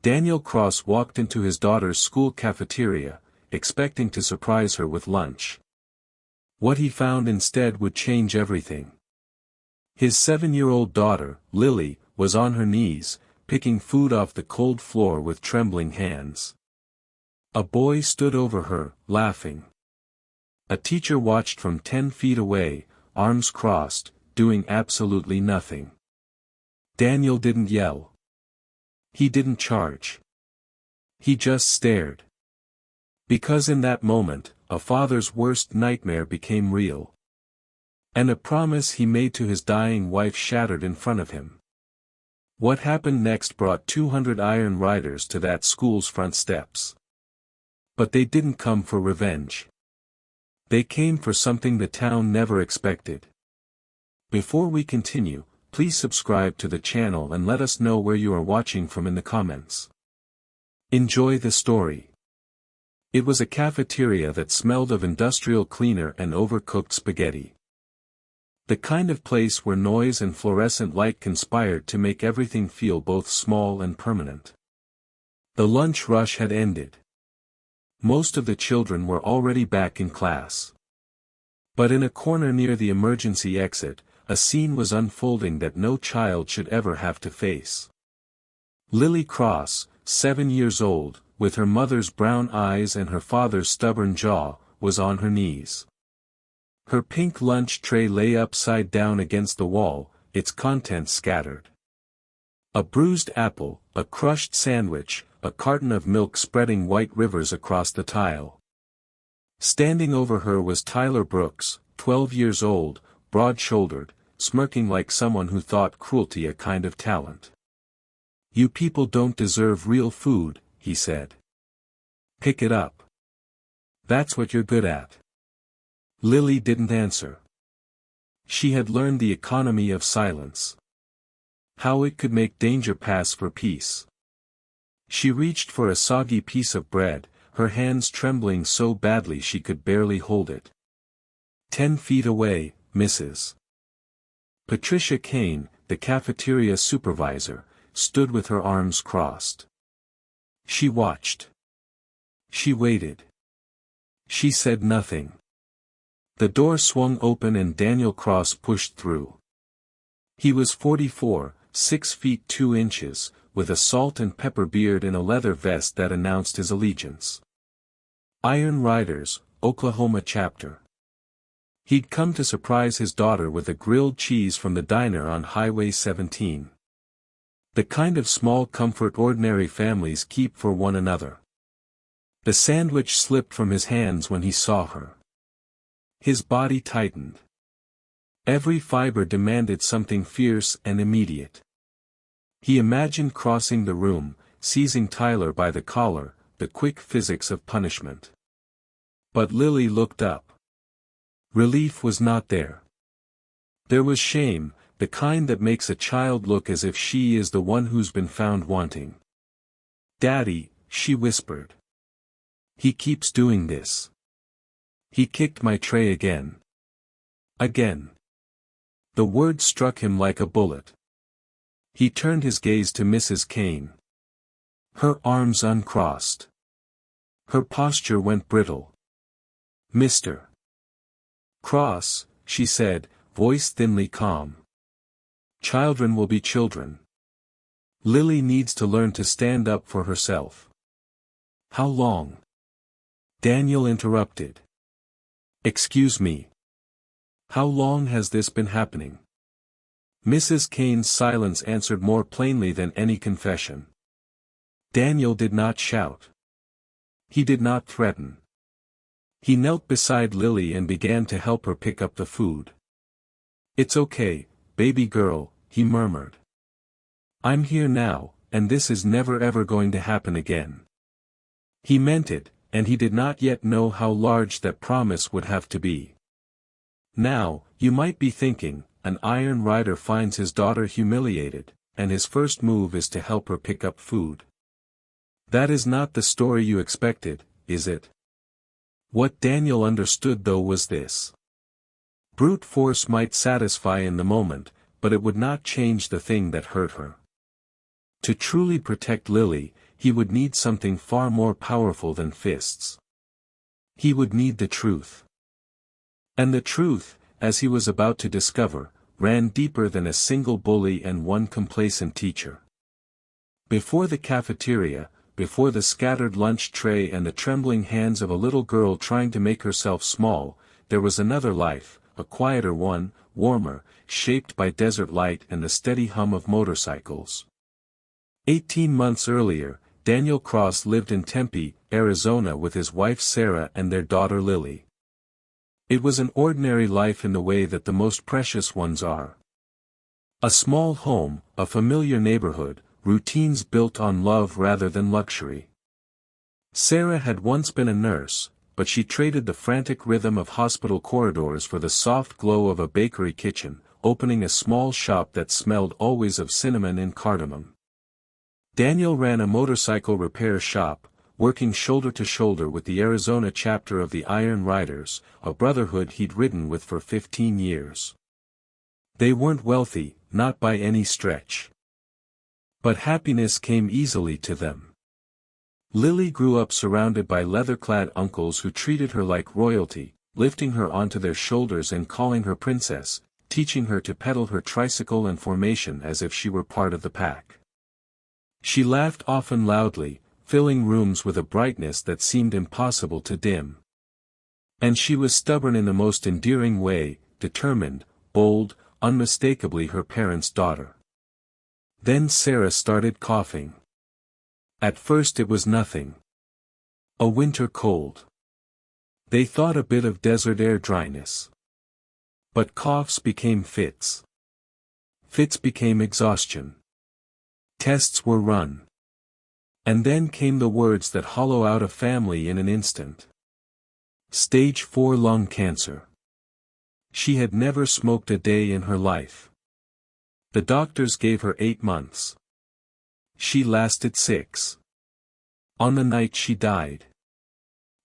Daniel Cross walked into his daughter's school cafeteria, expecting to surprise her with lunch. What he found instead would change everything. His 7-year-old daughter, Lily, was on her knees, picking food off the cold floor with trembling hands. A boy stood over her, laughing. A teacher watched from 10 feet away, arms crossed, doing absolutely nothing. Daniel didn't yell. He didn't charge. He just stared. Because in that moment, a father's worst nightmare became real. And a promise he made to his dying wife shattered in front of him. What happened next brought 200 Iron Riders to that school's front steps. But they didn't come for revenge. They came for something the town never expected. Before we continue, please subscribe to the channel and let us know where you are watching from in the comments. Enjoy the story. It was a cafeteria that smelled of industrial cleaner and overcooked spaghetti. The kind of place where noise and fluorescent light conspired to make everything feel both small and permanent. The lunch rush had ended. Most of the children were already back in class. But in a corner near the emergency exit, a scene was unfolding that no child should ever have to face. Lily Cross, 7 years old, with her mother's brown eyes and her father's stubborn jaw, was on her knees. Her pink lunch tray lay upside down against the wall, its contents scattered. A bruised apple, a crushed sandwich, a carton of milk spreading white rivers across the tile. Standing over her was Tyler Brooks, 12 years old, broad-shouldered, smirking like someone who thought cruelty a kind of talent. "You people don't deserve real food," he said. "Pick it up. That's what you're good at." Lily didn't answer. She had learned the economy of silence. How it could make danger pass for peace. She reached for a soggy piece of bread, her hands trembling so badly she could barely hold it. 10 feet away, Mrs. Patricia Kane, the cafeteria supervisor, stood with her arms crossed. She watched. She waited. She said nothing. The door swung open and Daniel Cross pushed through. He was 44, 6 feet 2 inches, with a salt and pepper beard and a leather vest that announced his allegiance. Iron Riders, Oklahoma chapter. He'd come to surprise his daughter with a grilled cheese from the diner on Highway 17. The kind of small comfort ordinary families keep for one another. The sandwich slipped from his hands when he saw her. His body tightened. Every fiber demanded something fierce and immediate. He imagined crossing the room, seizing Tyler by the collar, the quick physics of punishment. But Lily looked up. Relief was not there. There was shame, the kind that makes a child look as if she is the one who's been found wanting. "Daddy," she whispered. "He keeps doing this. He kicked my tray again. Again." The word struck him like a bullet. He turned his gaze to Mrs. Kane. Her arms uncrossed. Her posture went brittle. "Mr. Cross," she said, voice thinly calm. "Children will be children. Lily needs to learn to stand up for herself." "How long?" Daniel interrupted. "Excuse me. How long has this been happening?" Mrs. Kane's silence answered more plainly than any confession. Daniel did not shout. He did not threaten. He knelt beside Lily and began to help her pick up the food. "It's okay, baby girl," he murmured. "I'm here now, and this is never ever going to happen again." He meant it, and he did not yet know how large that promise would have to be. Now, you might be thinking, an Iron Rider finds his daughter humiliated, and his first move is to help her pick up food. That is not the story you expected, is it? What Daniel understood though was this. Brute force might satisfy in the moment, but it would not change the thing that hurt her. To truly protect Lily, he would need something far more powerful than fists. He would need the truth. And the truth, as he was about to discover, ran deeper than a single bully and one complacent teacher. Before the cafeteria, before the scattered lunch tray and the trembling hands of a little girl trying to make herself small, there was another life, a quieter one, warmer, shaped by desert light and the steady hum of motorcycles. 18 months earlier, Daniel Cross lived in Tempe, Arizona with his wife Sarah and their daughter Lily. It was an ordinary life in the way that the most precious ones are. A small home, a familiar neighborhood, routines built on love rather than luxury. Sarah had once been a nurse, but she traded the frantic rhythm of hospital corridors for the soft glow of a bakery kitchen, opening a small shop that smelled always of cinnamon and cardamom. Daniel ran a motorcycle repair shop, working shoulder to shoulder with the Arizona chapter of the Iron Riders, a brotherhood he'd ridden with for 15 years. They weren't wealthy, not by any stretch. But happiness came easily to them. Lily grew up surrounded by leather-clad uncles who treated her like royalty, lifting her onto their shoulders and calling her princess, teaching her to pedal her tricycle and formation as if she were part of the pack. She laughed often loudly, filling rooms with a brightness that seemed impossible to dim. And she was stubborn in the most endearing way, determined, bold, unmistakably her parents' daughter. Then Sarah started coughing. At first it was nothing. A winter cold. They thought a bit of desert air dryness. But coughs became fits. Fits became exhaustion. Tests were run. And then came the words that hollow out a family in an instant. Stage 4 lung cancer. She had never smoked a day in her life. The doctors gave her 8 months. She lasted 6. On the night she died.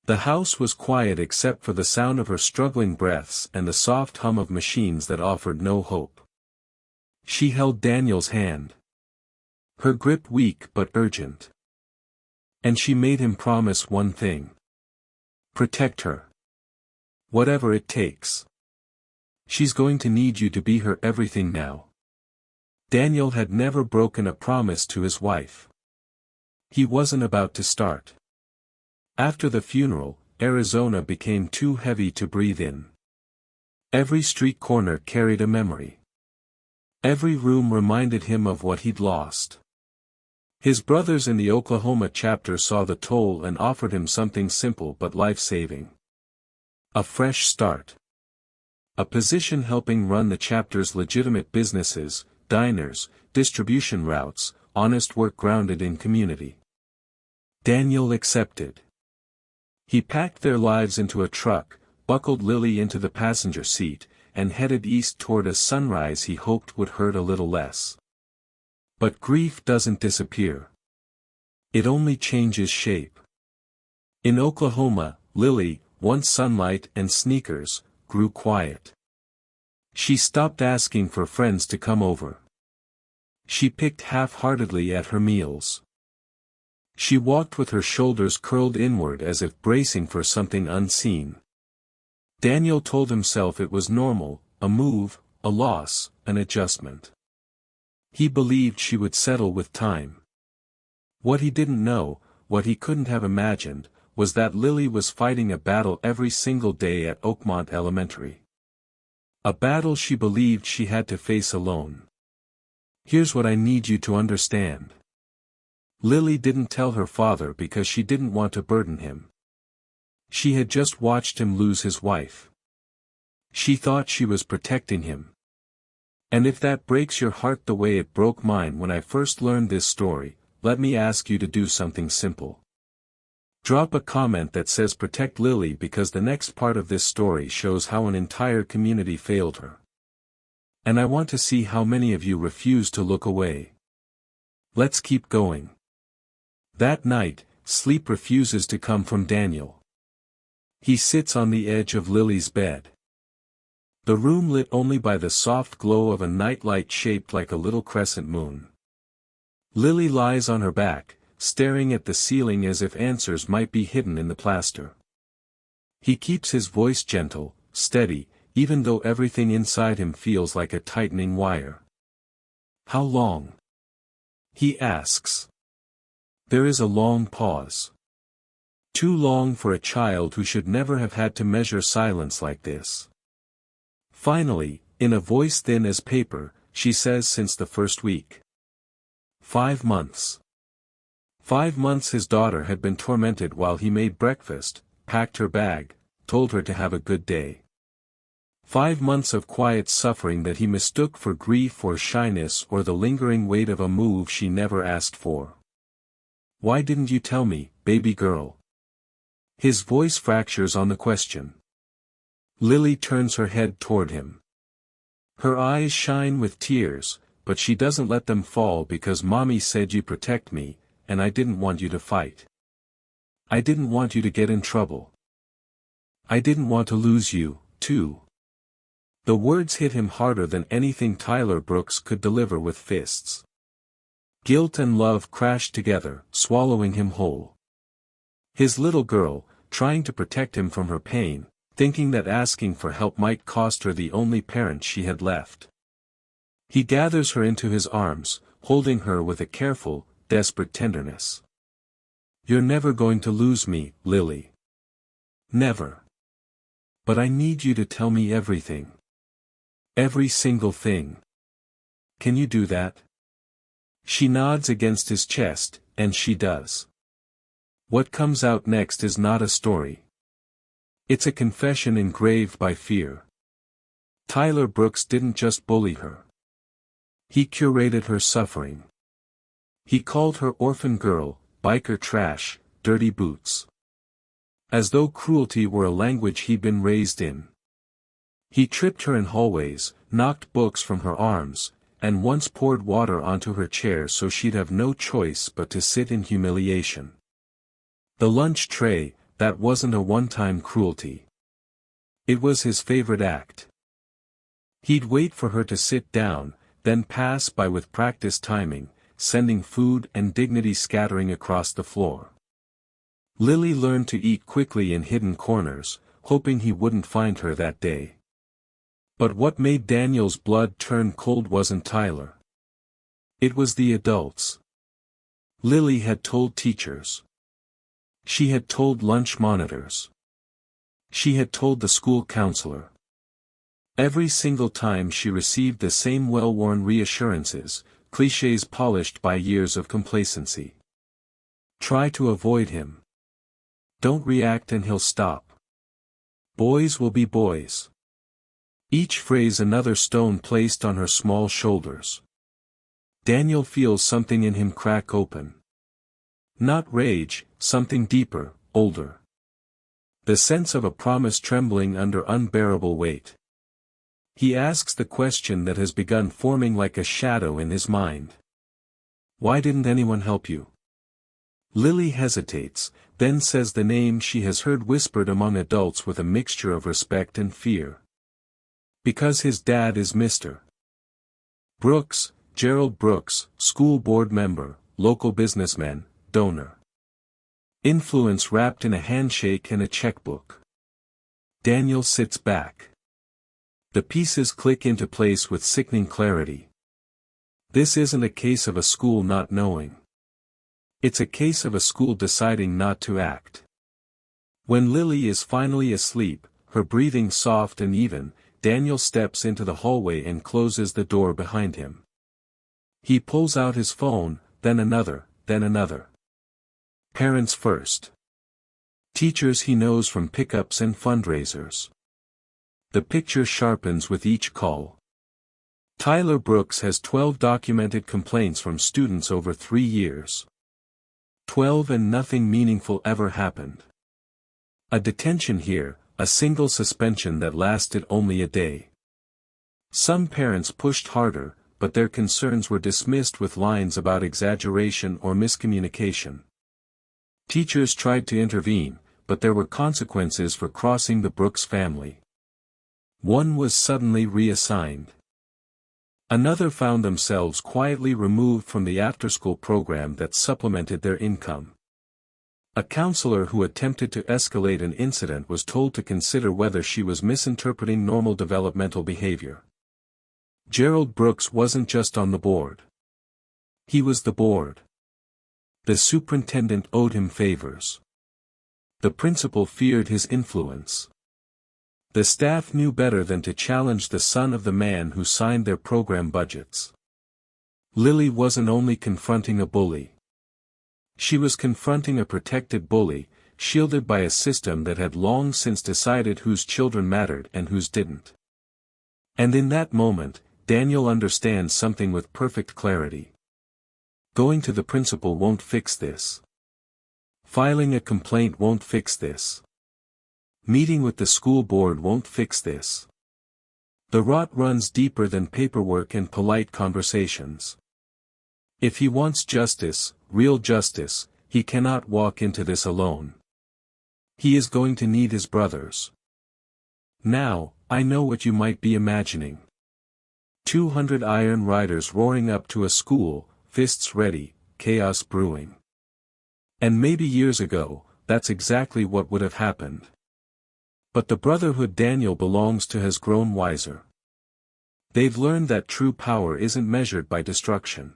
The house was quiet except for the sound of her struggling breaths and the soft hum of machines that offered no hope. She held Daniel's hand. Her grip weak but urgent. And she made him promise one thing. Protect her. Whatever it takes. She's going to need you to be her everything now. Daniel had never broken a promise to his wife. He wasn't about to start. After the funeral, Arizona became too heavy to breathe in. Every street corner carried a memory. Every room reminded him of what he'd lost. His brothers in the Oklahoma chapter saw the toll and offered him something simple but life-saving. A fresh start. A position helping run the chapter's legitimate businesses, diners, distribution routes, honest work grounded in community. Daniel accepted. He packed their lives into a truck, buckled Lily into the passenger seat, and headed east toward a sunrise he hoped would hurt a little less. But grief doesn't disappear. It only changes shape. In Oklahoma, Lily, once sunlight and sneakers, grew quiet. She stopped asking for friends to come over. She picked half-heartedly at her meals. She walked with her shoulders curled inward as if bracing for something unseen. Daniel told himself it was normal, a move, a loss, an adjustment. He believed she would settle with time. What he didn't know, what he couldn't have imagined, was that Lily was fighting a battle every single day at Oakmont Elementary. A battle she believed she had to face alone. Here's what I need you to understand. Lily didn't tell her father because she didn't want to burden him. She had just watched him lose his wife. She thought she was protecting him. And if that breaks your heart the way it broke mine when I first learned this story, let me ask you to do something simple. Drop a comment that says protect Lily because the next part of this story shows how an entire community failed her. And I want to see how many of you refuse to look away. Let's keep going. That night, sleep refuses to come from Daniel. He sits on the edge of Lily's bed. The room lit only by the soft glow of a nightlight shaped like a little crescent moon. Lily lies on her back, staring at the ceiling as if answers might be hidden in the plaster. He keeps his voice gentle, steady, even though everything inside him feels like a tightening wire. "How long?" he asks. There is a long pause. Too long for a child who should never have had to measure silence like this. Finally, in a voice thin as paper, she says, "Since the first week." 5 months. 5 months his daughter had been tormented while he made breakfast, packed her bag, told her to have a good day. 5 months of quiet suffering that he mistook for grief or shyness or the lingering weight of a move she never asked for. "Why didn't you tell me, baby girl?" His voice fractures on the question. Lily turns her head toward him. Her eyes shine with tears, but she doesn't let them fall because Mommy said you protect me, and I didn't want you to fight. I didn't want you to get in trouble. I didn't want to lose you, too. The words hit him harder than anything Tyler Brooks could deliver with fists. Guilt and love crashed together, swallowing him whole. His little girl, trying to protect him from her pain, thinking that asking for help might cost her the only parent she had left. He gathers her into his arms, holding her with a careful, desperate tenderness. "You're never going to lose me, Lily. Never. But I need you to tell me everything. Every single thing. Can you do that?" She nods against his chest, and she does. What comes out next is not a story. It's a confession engraved by fear. Tyler Brooks didn't just bully her. He curated her suffering. He called her orphan girl, biker trash, dirty boots. As though cruelty were a language he'd been raised in. He tripped her in hallways, knocked books from her arms, and once poured water onto her chair so she'd have no choice but to sit in humiliation. The lunch tray, that wasn't a one-time cruelty. It was his favorite act. He'd wait for her to sit down, then pass by with practiced timing, sending food and dignity scattering across the floor. Lily learned to eat quickly in hidden corners, hoping he wouldn't find her that day. But what made Daniel's blood turn cold wasn't Tyler. It was the adults. Lily had told teachers. She had told lunch monitors. She had told the school counselor. Every single time she received the same well-worn reassurances, clichés polished by years of complacency. Try to avoid him. Don't react and he'll stop. Boys will be boys. Each phrase another stone placed on her small shoulders. Daniel feels something in him crack open. Not rage, something deeper, older. The sense of a promise trembling under unbearable weight. He asks the question that has begun forming like a shadow in his mind. Why didn't anyone help you? Lily hesitates, then says the name she has heard whispered among adults with a mixture of respect and fear. Because his dad is Mr. Brooks, Gerald Brooks, school board member, local businessman, donor. Influence wrapped in a handshake and a checkbook. Daniel sits back. The pieces click into place with sickening clarity. This isn't a case of a school not knowing. It's a case of a school deciding not to act. When Lily is finally asleep, her breathing soft and even, Daniel steps into the hallway and closes the door behind him. He pulls out his phone, then another, then another. Parents first. Teachers he knows from pickups and fundraisers. The picture sharpens with each call. Tyler Brooks has 12 documented complaints from students over 3 years. 12 and nothing meaningful ever happened. A detention here, a single suspension that lasted only a day. Some parents pushed harder, but their concerns were dismissed with lines about exaggeration or miscommunication. Teachers tried to intervene, but there were consequences for crossing the Brooks family. One was suddenly reassigned. Another found themselves quietly removed from the after-school program that supplemented their income. A counselor who attempted to escalate an incident was told to consider whether she was misinterpreting normal developmental behavior. Gerald Brooks wasn't just on the board. He was the board. The superintendent owed him favors. The principal feared his influence. The staff knew better than to challenge the son of the man who signed their program budgets. Lily wasn't only confronting a bully. She was confronting a protected bully, shielded by a system that had long since decided whose children mattered and whose didn't. And in that moment, Daniel understands something with perfect clarity. Going to the principal won't fix this. Filing a complaint won't fix this. Meeting with the school board won't fix this. The rot runs deeper than paperwork and polite conversations. If he wants justice, real justice, he cannot walk into this alone. He is going to need his brothers. Now, I know what you might be imagining. 200 iron riders roaring up to a school, fists ready, chaos brewing. And maybe years ago, that's exactly what would have happened. But the brotherhood Daniel belongs to has grown wiser. They've learned that true power isn't measured by destruction.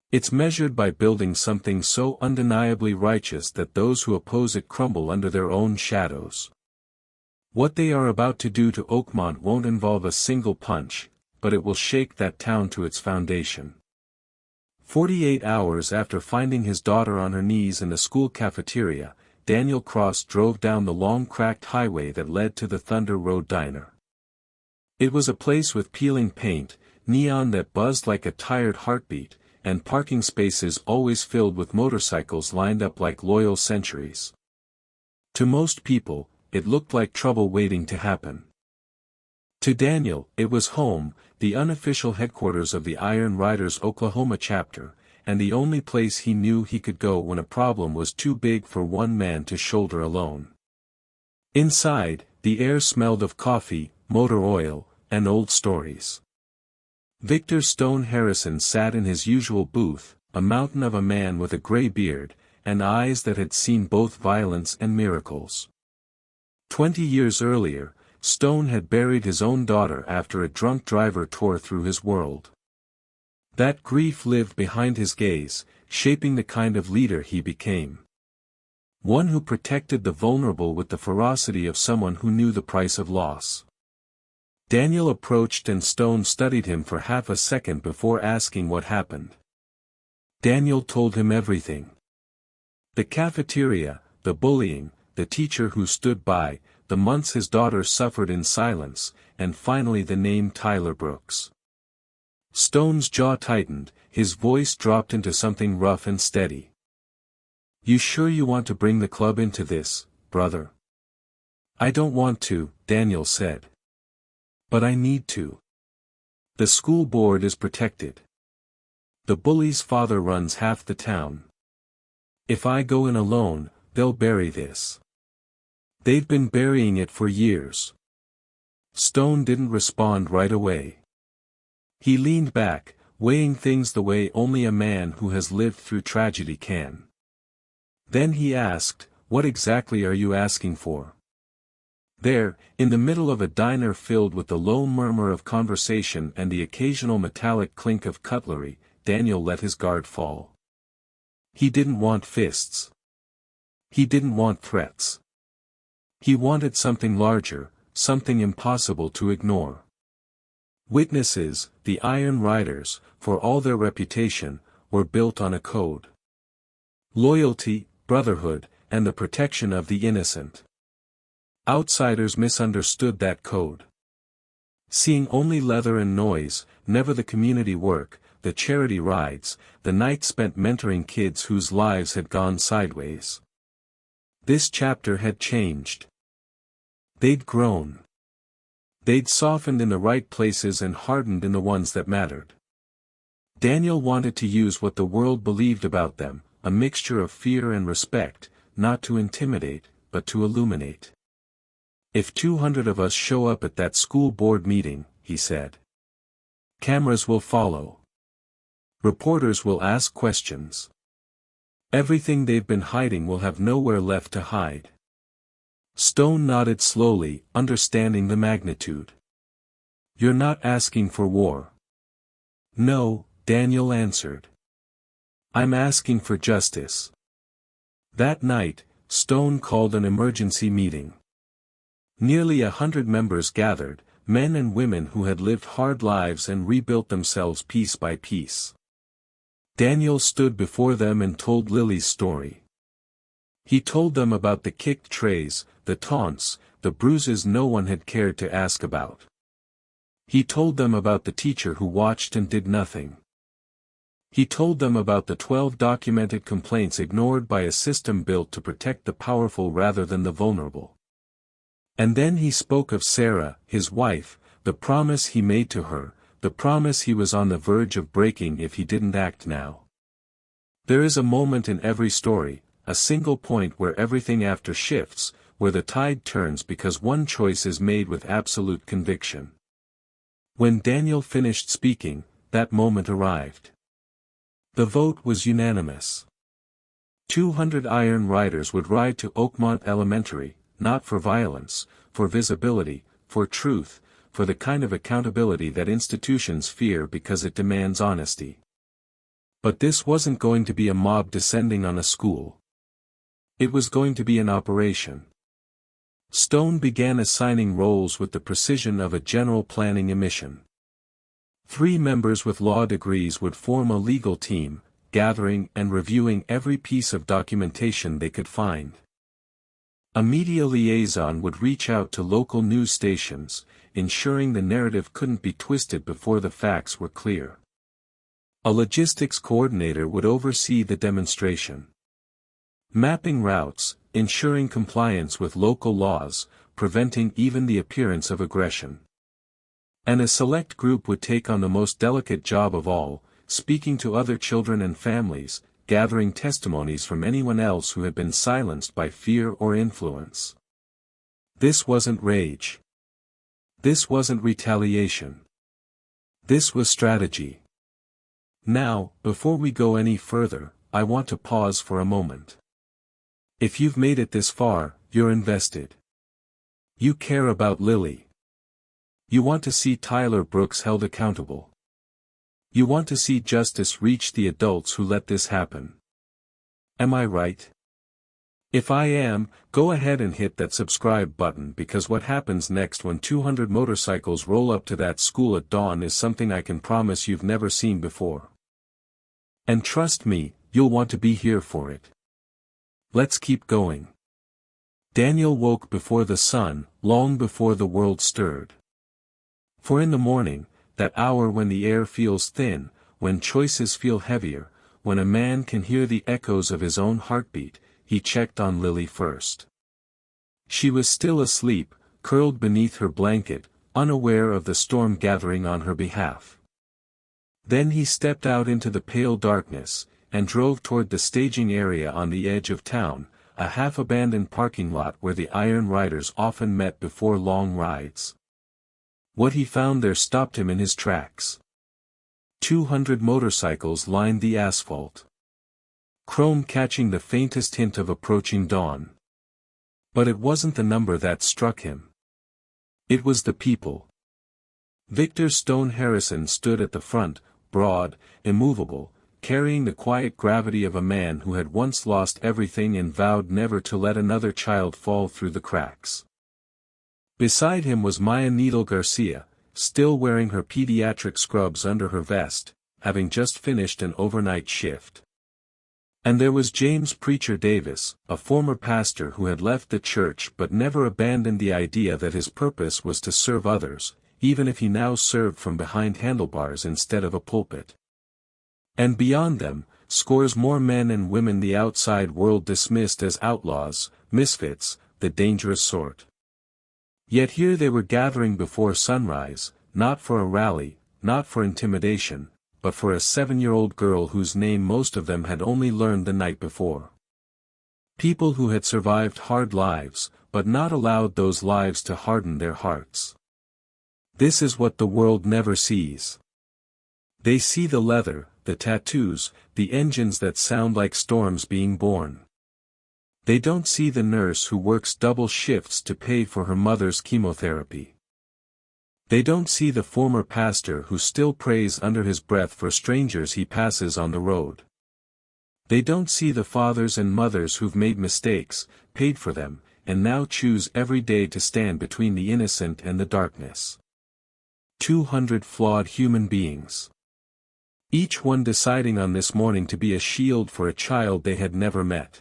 It's measured by building something so undeniably righteous that those who oppose it crumble under their own shadows. What they are about to do to Oakmont won't involve a single punch, but it will shake that town to its foundation. 48 hours after finding his daughter on her knees in the school cafeteria, Daniel Cross drove down the long cracked highway that led to the Thunder Road Diner. It was a place with peeling paint, neon that buzzed like a tired heartbeat, and parking spaces always filled with motorcycles lined up like loyal sentries. To most people, it looked like trouble waiting to happen. To Daniel, it was home, the unofficial headquarters of the Iron Riders Oklahoma chapter, and the only place he knew he could go when a problem was too big for one man to shoulder alone. Inside, the air smelled of coffee, motor oil, and old stories. Victor Stone Harrison sat in his usual booth, a mountain of a man with a gray beard, and eyes that had seen both violence and miracles. 20 years earlier, Stone had buried his own daughter after a drunk driver tore through his world. That grief lived behind his gaze, shaping the kind of leader he became. One who protected the vulnerable with the ferocity of someone who knew the price of loss. Daniel approached and Stone studied him for half a second before asking what happened. Daniel told him everything. The cafeteria, the bullying, the teacher who stood by, the months his daughter suffered in silence, and finally the name Tyler Brooks. Stone's jaw tightened, his voice dropped into something rough and steady. "You sure you want to bring the club into this, brother?" "I don't want to," Daniel said. "But I need to. The school board is protected. The bully's father runs half the town. If I go in alone, they'll bury this. They've been burying it for years." Stone didn't respond right away. He leaned back, weighing things the way only a man who has lived through tragedy can. Then he asked, "What exactly are you asking for?" There, in the middle of a diner filled with the low murmur of conversation and the occasional metallic clink of cutlery, Daniel let his guard fall. He didn't want fists. He didn't want threats. He wanted something larger, something impossible to ignore. Witnesses, the Iron Riders, for all their reputation, were built on a code. Loyalty, brotherhood, and the protection of the innocent. Outsiders misunderstood that code. Seeing only leather and noise, never the community work, the charity rides, the nights spent mentoring kids whose lives had gone sideways. This chapter had changed. They'd grown. They'd softened in the right places and hardened in the ones that mattered. Daniel wanted to use what the world believed about them, a mixture of fear and respect, not to intimidate, but to illuminate. "If 200 of us show up at that school board meeting," he said, Cameras will follow. Reporters will ask questions. Everything they've been hiding will have nowhere left to hide. Stone nodded slowly, understanding the magnitude. You're not asking for war. No, Daniel answered. I'm asking for justice. That night, Stone called an emergency meeting. Nearly 100 members gathered, men and women who had lived hard lives and rebuilt themselves piece by piece. Daniel stood before them and told Lily's story. He told them about the kicked trays, the taunts, the bruises no one had cared to ask about. He told them about the teacher who watched and did nothing. He told them about the 12 documented complaints ignored by a system built to protect the powerful rather than the vulnerable. And then he spoke of Sarah, his wife, the promise he made to her, the promise he was on the verge of breaking if he didn't act now. There is a moment in every story, a single point where everything after shifts, where the tide turns because one choice is made with absolute conviction. When Daniel finished speaking, that moment arrived. The vote was unanimous. 200 Iron Riders would ride to Oakmont Elementary, not for violence, for visibility, for truth, for the kind of accountability that institutions fear because it demands honesty. But this wasn't going to be a mob descending on a school. It was going to be an operation. Stone began assigning roles with the precision of a general planning mission. 3 members with law degrees would form a legal team, gathering and reviewing every piece of documentation they could find. A media liaison would reach out to local news stations, ensuring the narrative couldn't be twisted before the facts were clear. A logistics coordinator would oversee the demonstration. Mapping routes, ensuring compliance with local laws, preventing even the appearance of aggression. And a select group would take on the most delicate job of all, speaking to other children and families, gathering testimonies from anyone else who had been silenced by fear or influence. This wasn't rage. This wasn't retaliation. This was strategy. Now, before we go any further, I want to pause for a moment. If you've made it this far, you're invested. You care about Lily. You want to see Tyler Brooks held accountable. You want to see justice reach the adults who let this happen. Am I right? If I am, go ahead and hit that subscribe button because what happens next when 200 motorcycles roll up to that school at dawn is something I can promise you've never seen before. And trust me, you'll want to be here for it. Let's keep going. Daniel woke before the sun, long before the world stirred. For in the morning, that hour when the air feels thin, when choices feel heavier, when a man can hear the echoes of his own heartbeat, he checked on Lily first. She was still asleep, curled beneath her blanket, unaware of the storm gathering on her behalf. Then he stepped out into the pale darkness, and drove toward the staging area on the edge of town, a half-abandoned parking lot where the Iron Riders often met before long rides. What he found there stopped him in his tracks. 200 motorcycles lined the asphalt. Chrome catching the faintest hint of approaching dawn. But it wasn't the number that struck him. It was the people. Victor Stone Harrison stood at the front, broad, immovable, carrying the quiet gravity of a man who had once lost everything and vowed never to let another child fall through the cracks. Beside him was Maya Needle Garcia, still wearing her pediatric scrubs under her vest, having just finished an overnight shift. And there was James Preacher Davis, a former pastor who had left the church but never abandoned the idea that his purpose was to serve others, even if he now served from behind handlebars instead of a pulpit. And beyond them, scores more men and women the outside world dismissed as outlaws, misfits, the dangerous sort. Yet here they were gathering before sunrise, not for a rally, not for intimidation, but for a 7-year-old girl whose name most of them had only learned the night before. People who had survived hard lives, but not allowed those lives to harden their hearts. This is what the world never sees. They see the leather, the tattoos, the engines that sound like storms being born. They don't see the nurse who works double shifts to pay for her mother's chemotherapy. They don't see the former pastor who still prays under his breath for strangers he passes on the road. They don't see the fathers and mothers who've made mistakes, paid for them, and now choose every day to stand between the innocent and the darkness. 200 flawed human beings. Each one deciding on this morning to be a shield for a child they had never met.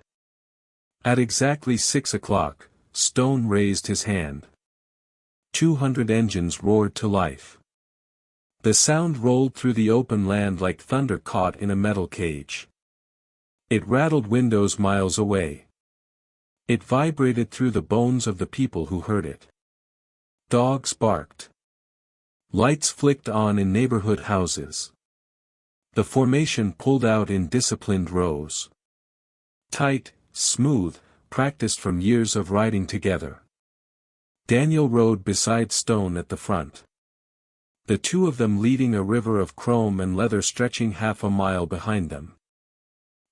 At exactly 6 o'clock, Stone raised his hand. 200 engines roared to life. The sound rolled through the open land like thunder caught in a metal cage. It rattled windows miles away. It vibrated through the bones of the people who heard it. Dogs barked. Lights flicked on in neighborhood houses. The formation pulled out in disciplined rows. Tight, smooth, practiced from years of riding together. Daniel rode beside Stone at the front. The two of them leading a river of chrome and leather stretching half a mile behind them.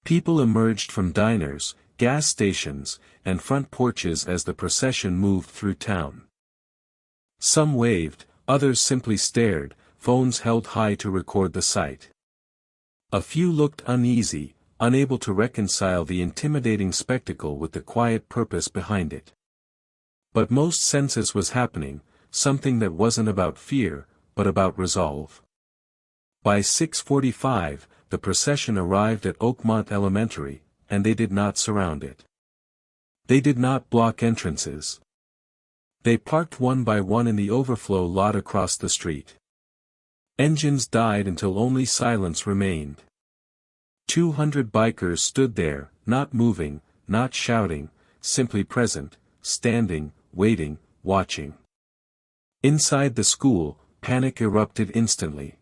People emerged from diners, gas stations, and front porches as the procession moved through town. Some waved, others simply stared, phones held high to record the sight. A few looked uneasy, unable to reconcile the intimidating spectacle with the quiet purpose behind it. But most senses was happening, something that wasn't about fear, but about resolve. By 6:45, the procession arrived at Oakmont Elementary, and they did not surround it. They did not block entrances. They parked one by one in the overflow lot across the street. Engines died until only silence remained. 200 bikers stood there, not moving, not shouting, simply present, standing, waiting, watching. Inside the school, panic erupted instantly.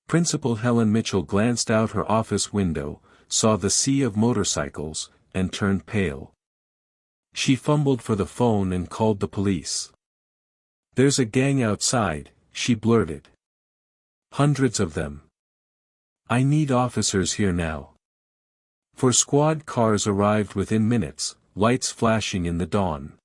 Principal Helen Mitchell glanced out her office window, saw the sea of motorcycles, and turned pale. She fumbled for the phone and called the police. "There's a gang outside," she blurted. "Hundreds of them. I need officers here now." 4 squad cars arrived within minutes, lights flashing in the dawn.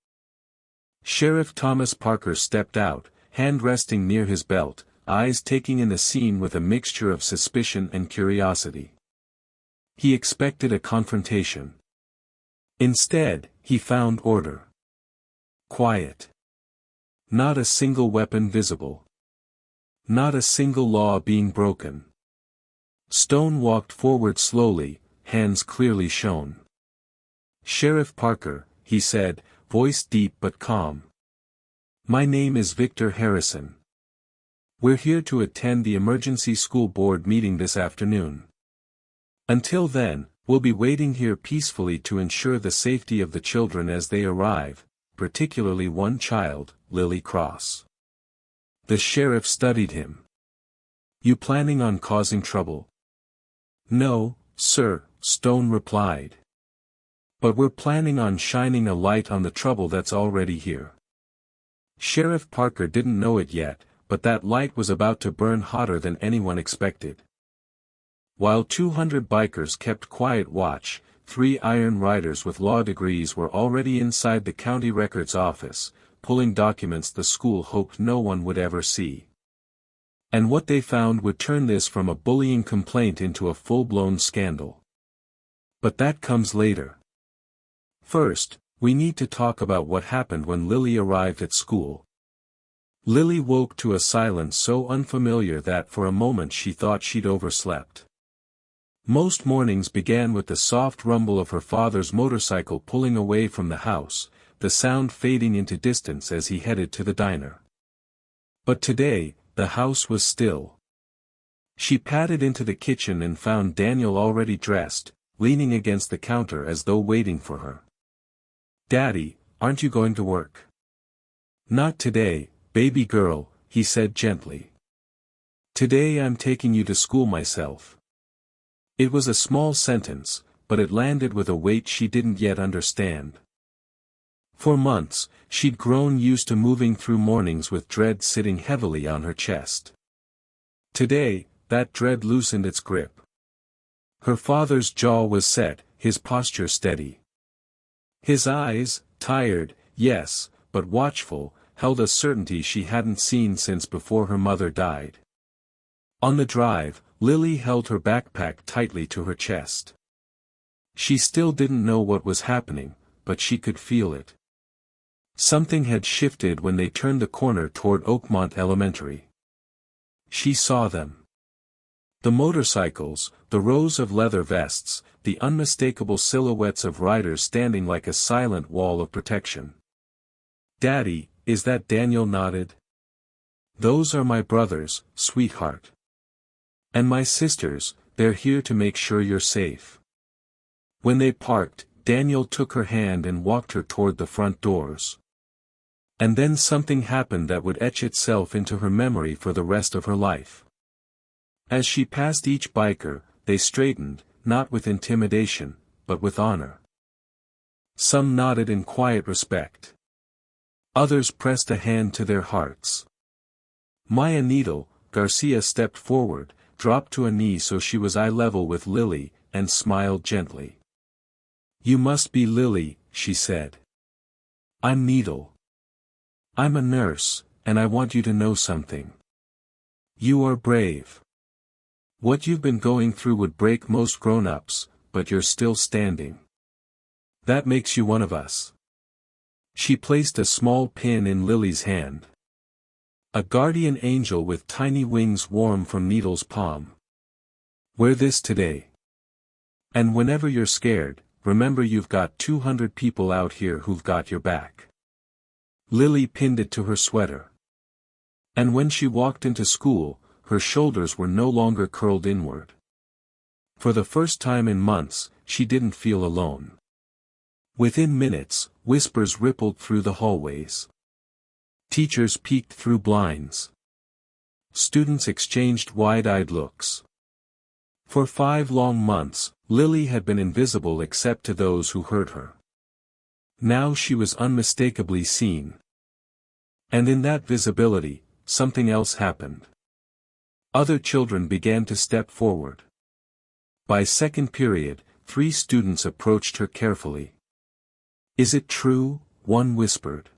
Sheriff Thomas Parker stepped out, hand resting near his belt, eyes taking in the scene with a mixture of suspicion and curiosity. He expected a confrontation. Instead, he found order. Quiet. Not a single weapon visible. Not a single law being broken. Stone walked forward slowly, hands clearly shown. "Sheriff Parker," he said, voice deep but calm. "My name is Victor Harrison. We're here to attend the emergency school board meeting this afternoon. Until then, we'll be waiting here peacefully to ensure the safety of the children as they arrive, particularly one child, Lily Cross." The sheriff studied him. "You planning on causing trouble?" "No, sir," Stone replied. "But we're planning on shining a light on the trouble that's already here." Sheriff Parker didn't know it yet, but that light was about to burn hotter than anyone expected. While 200 bikers kept quiet watch, 3 iron riders with law degrees were already inside the county records office, pulling documents the school hoped no one would ever see. And what they found would turn this from a bullying complaint into a full-blown scandal. But that comes later. First, we need to talk about what happened when Lily arrived at school. Lily woke to a silence so unfamiliar that for a moment she thought she'd overslept. Most mornings began with the soft rumble of her father's motorcycle pulling away from the house, the sound fading into distance as he headed to the diner. But today, the house was still. She padded into the kitchen and found Daniel already dressed, leaning against the counter as though waiting for her. "Daddy, aren't you going to work?" "Not today, baby girl," he said gently. "Today I'm taking you to school myself." It was a small sentence, but it landed with a weight she didn't yet understand. For months, she'd grown used to moving through mornings with dread sitting heavily on her chest. Today, that dread loosened its grip. Her father's jaw was set, his posture steady. His eyes, tired, yes, but watchful, held a certainty she hadn't seen since before her mother died. On the drive, Lily held her backpack tightly to her chest. She still didn't know what was happening, but she could feel it. Something had shifted when they turned the corner toward Oakmont Elementary. She saw them. The motorcycles, the rows of leather vests, the unmistakable silhouettes of riders standing like a silent wall of protection. "Daddy, is that?" Daniel nodded. "Those are my brothers, sweetheart. And my sisters, they're here to make sure you're safe." When they parked, Daniel took her hand and walked her toward the front doors. And then something happened that would etch itself into her memory for the rest of her life. As she passed each biker, they straightened, not with intimidation, but with honor. Some nodded in quiet respect. Others pressed a hand to their hearts. Maya Needle, Garcia stepped forward, dropped to a knee so she was eye level with Lily, and smiled gently. "You must be Lily," she said. "I'm Needle. I'm a nurse, and I want you to know something. You are brave. What you've been going through would break most grown-ups, but you're still standing. That makes you one of us." She placed a small pin in Lily's hand. A guardian angel with tiny wings warm from Needle's palm. "Wear this today. And whenever you're scared, remember you've got 200 people out here who've got your back." Lily pinned it to her sweater. And when she walked into school, her shoulders were no longer curled inward. For the first time in months, she didn't feel alone. Within minutes, whispers rippled through the hallways. Teachers peeked through blinds. Students exchanged wide-eyed looks. For 5 long months, Lily had been invisible except to those who heard her. Now she was unmistakably seen. And in that visibility, something else happened. Other children began to step forward. By second period, 3 students approached her carefully. "Is it true?" one whispered.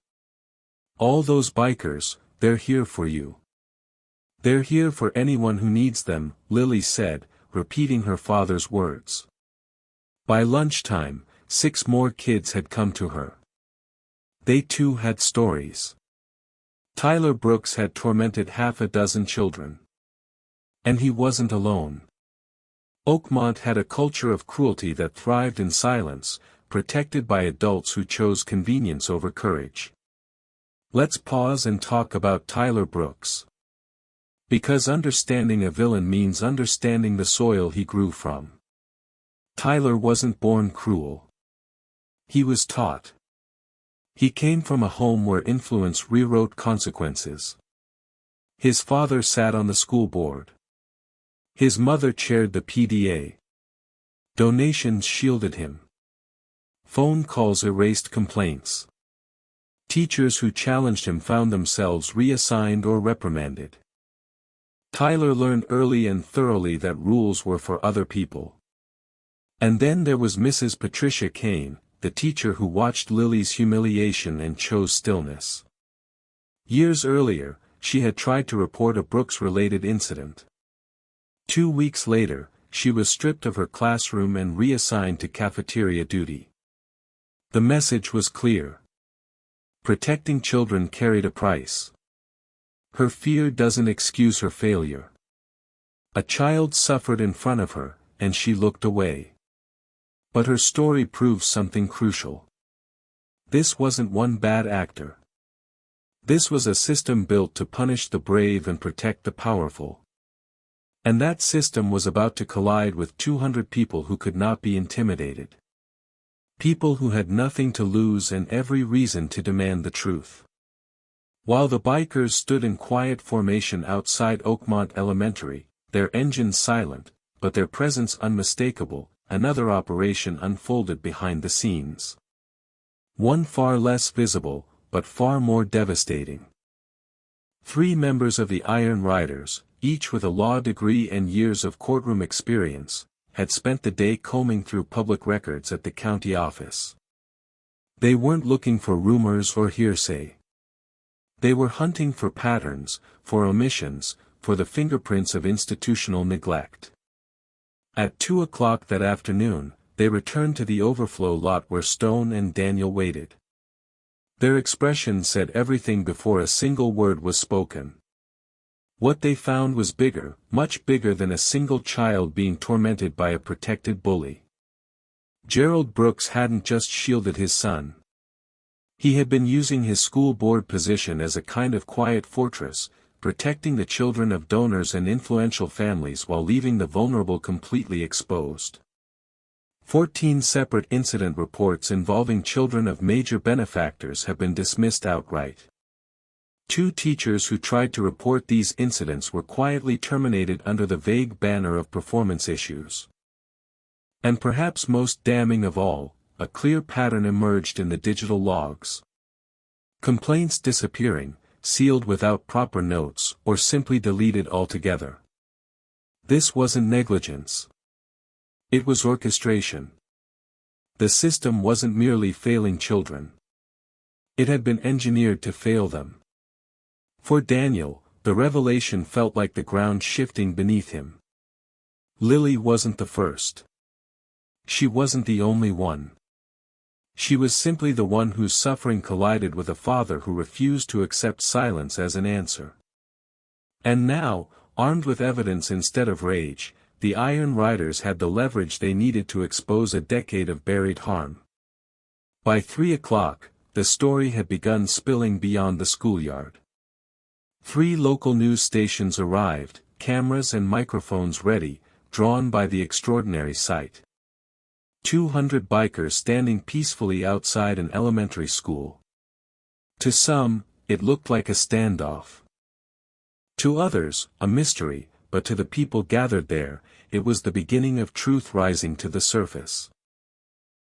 "All those bikers, they're here for you. They're here for anyone who needs them," Lily said, repeating her father's words. By lunchtime, 6 more kids had come to her. They too had stories. Tyler Brooks had tormented half a dozen children. And he wasn't alone. Oakmont had a culture of cruelty that thrived in silence, protected by adults who chose convenience over courage. Let's pause and talk about Tyler Brooks. Because understanding a villain means understanding the soil he grew from. Tyler wasn't born cruel. He was taught. He came from a home where influence rewrote consequences. His father sat on the school board. His mother chaired the PDA. Donations shielded him. Phone calls erased complaints. Teachers who challenged him found themselves reassigned or reprimanded. Tyler learned early and thoroughly that rules were for other people. And then there was Mrs. Patricia Kane, the teacher who watched Lily's humiliation and chose stillness. Years earlier, she had tried to report a Brooks-related incident. 2 weeks later, she was stripped of her classroom and reassigned to cafeteria duty. The message was clear. Protecting children carried a price. Her fear doesn't excuse her failure. A child suffered in front of her, and she looked away. But her story proves something crucial. This wasn't one bad actor. This was a system built to punish the brave and protect the powerful. And that system was about to collide with 200 people who could not be intimidated. People who had nothing to lose and every reason to demand the truth. While the bikers stood in quiet formation outside Oakmont Elementary, their engines silent, but their presence unmistakable, another operation unfolded behind the scenes. One far less visible, but far more devastating. 3 members of the Iron Riders, each with a law degree and years of courtroom experience, had spent the day combing through public records at the county office. They weren't looking for rumors or hearsay. They were hunting for patterns, for omissions, for the fingerprints of institutional neglect. At 2 o'clock that afternoon, they returned to the overflow lot where Stone and Daniel waited. Their expression said everything before a single word was spoken. What they found was bigger, much bigger than a single child being tormented by a protected bully. Gerald Brooks hadn't just shielded his son. He had been using his school board position as a kind of quiet fortress, protecting the children of donors and influential families while leaving the vulnerable completely exposed. 14 separate incident reports involving children of major benefactors have been dismissed outright. 2 teachers who tried to report these incidents were quietly terminated under the vague banner of performance issues. And perhaps most damning of all, a clear pattern emerged in the digital logs. Complaints disappearing, sealed without proper notes, or simply deleted altogether. This wasn't negligence. It was orchestration. The system wasn't merely failing children. It had been engineered to fail them. For Daniel, the revelation felt like the ground shifting beneath him. Lily wasn't the first. She wasn't the only one. She was simply the one whose suffering collided with a father who refused to accept silence as an answer. And now, armed with evidence instead of rage, the Iron Riders had the leverage they needed to expose a decade of buried harm. By 3 o'clock, the story had begun spilling beyond the schoolyard. 3 local news stations arrived, cameras and microphones ready, drawn by the extraordinary sight. 200 bikers standing peacefully outside an elementary school. To some, it looked like a standoff. To others, a mystery, but to the people gathered there, it was the beginning of truth rising to the surface.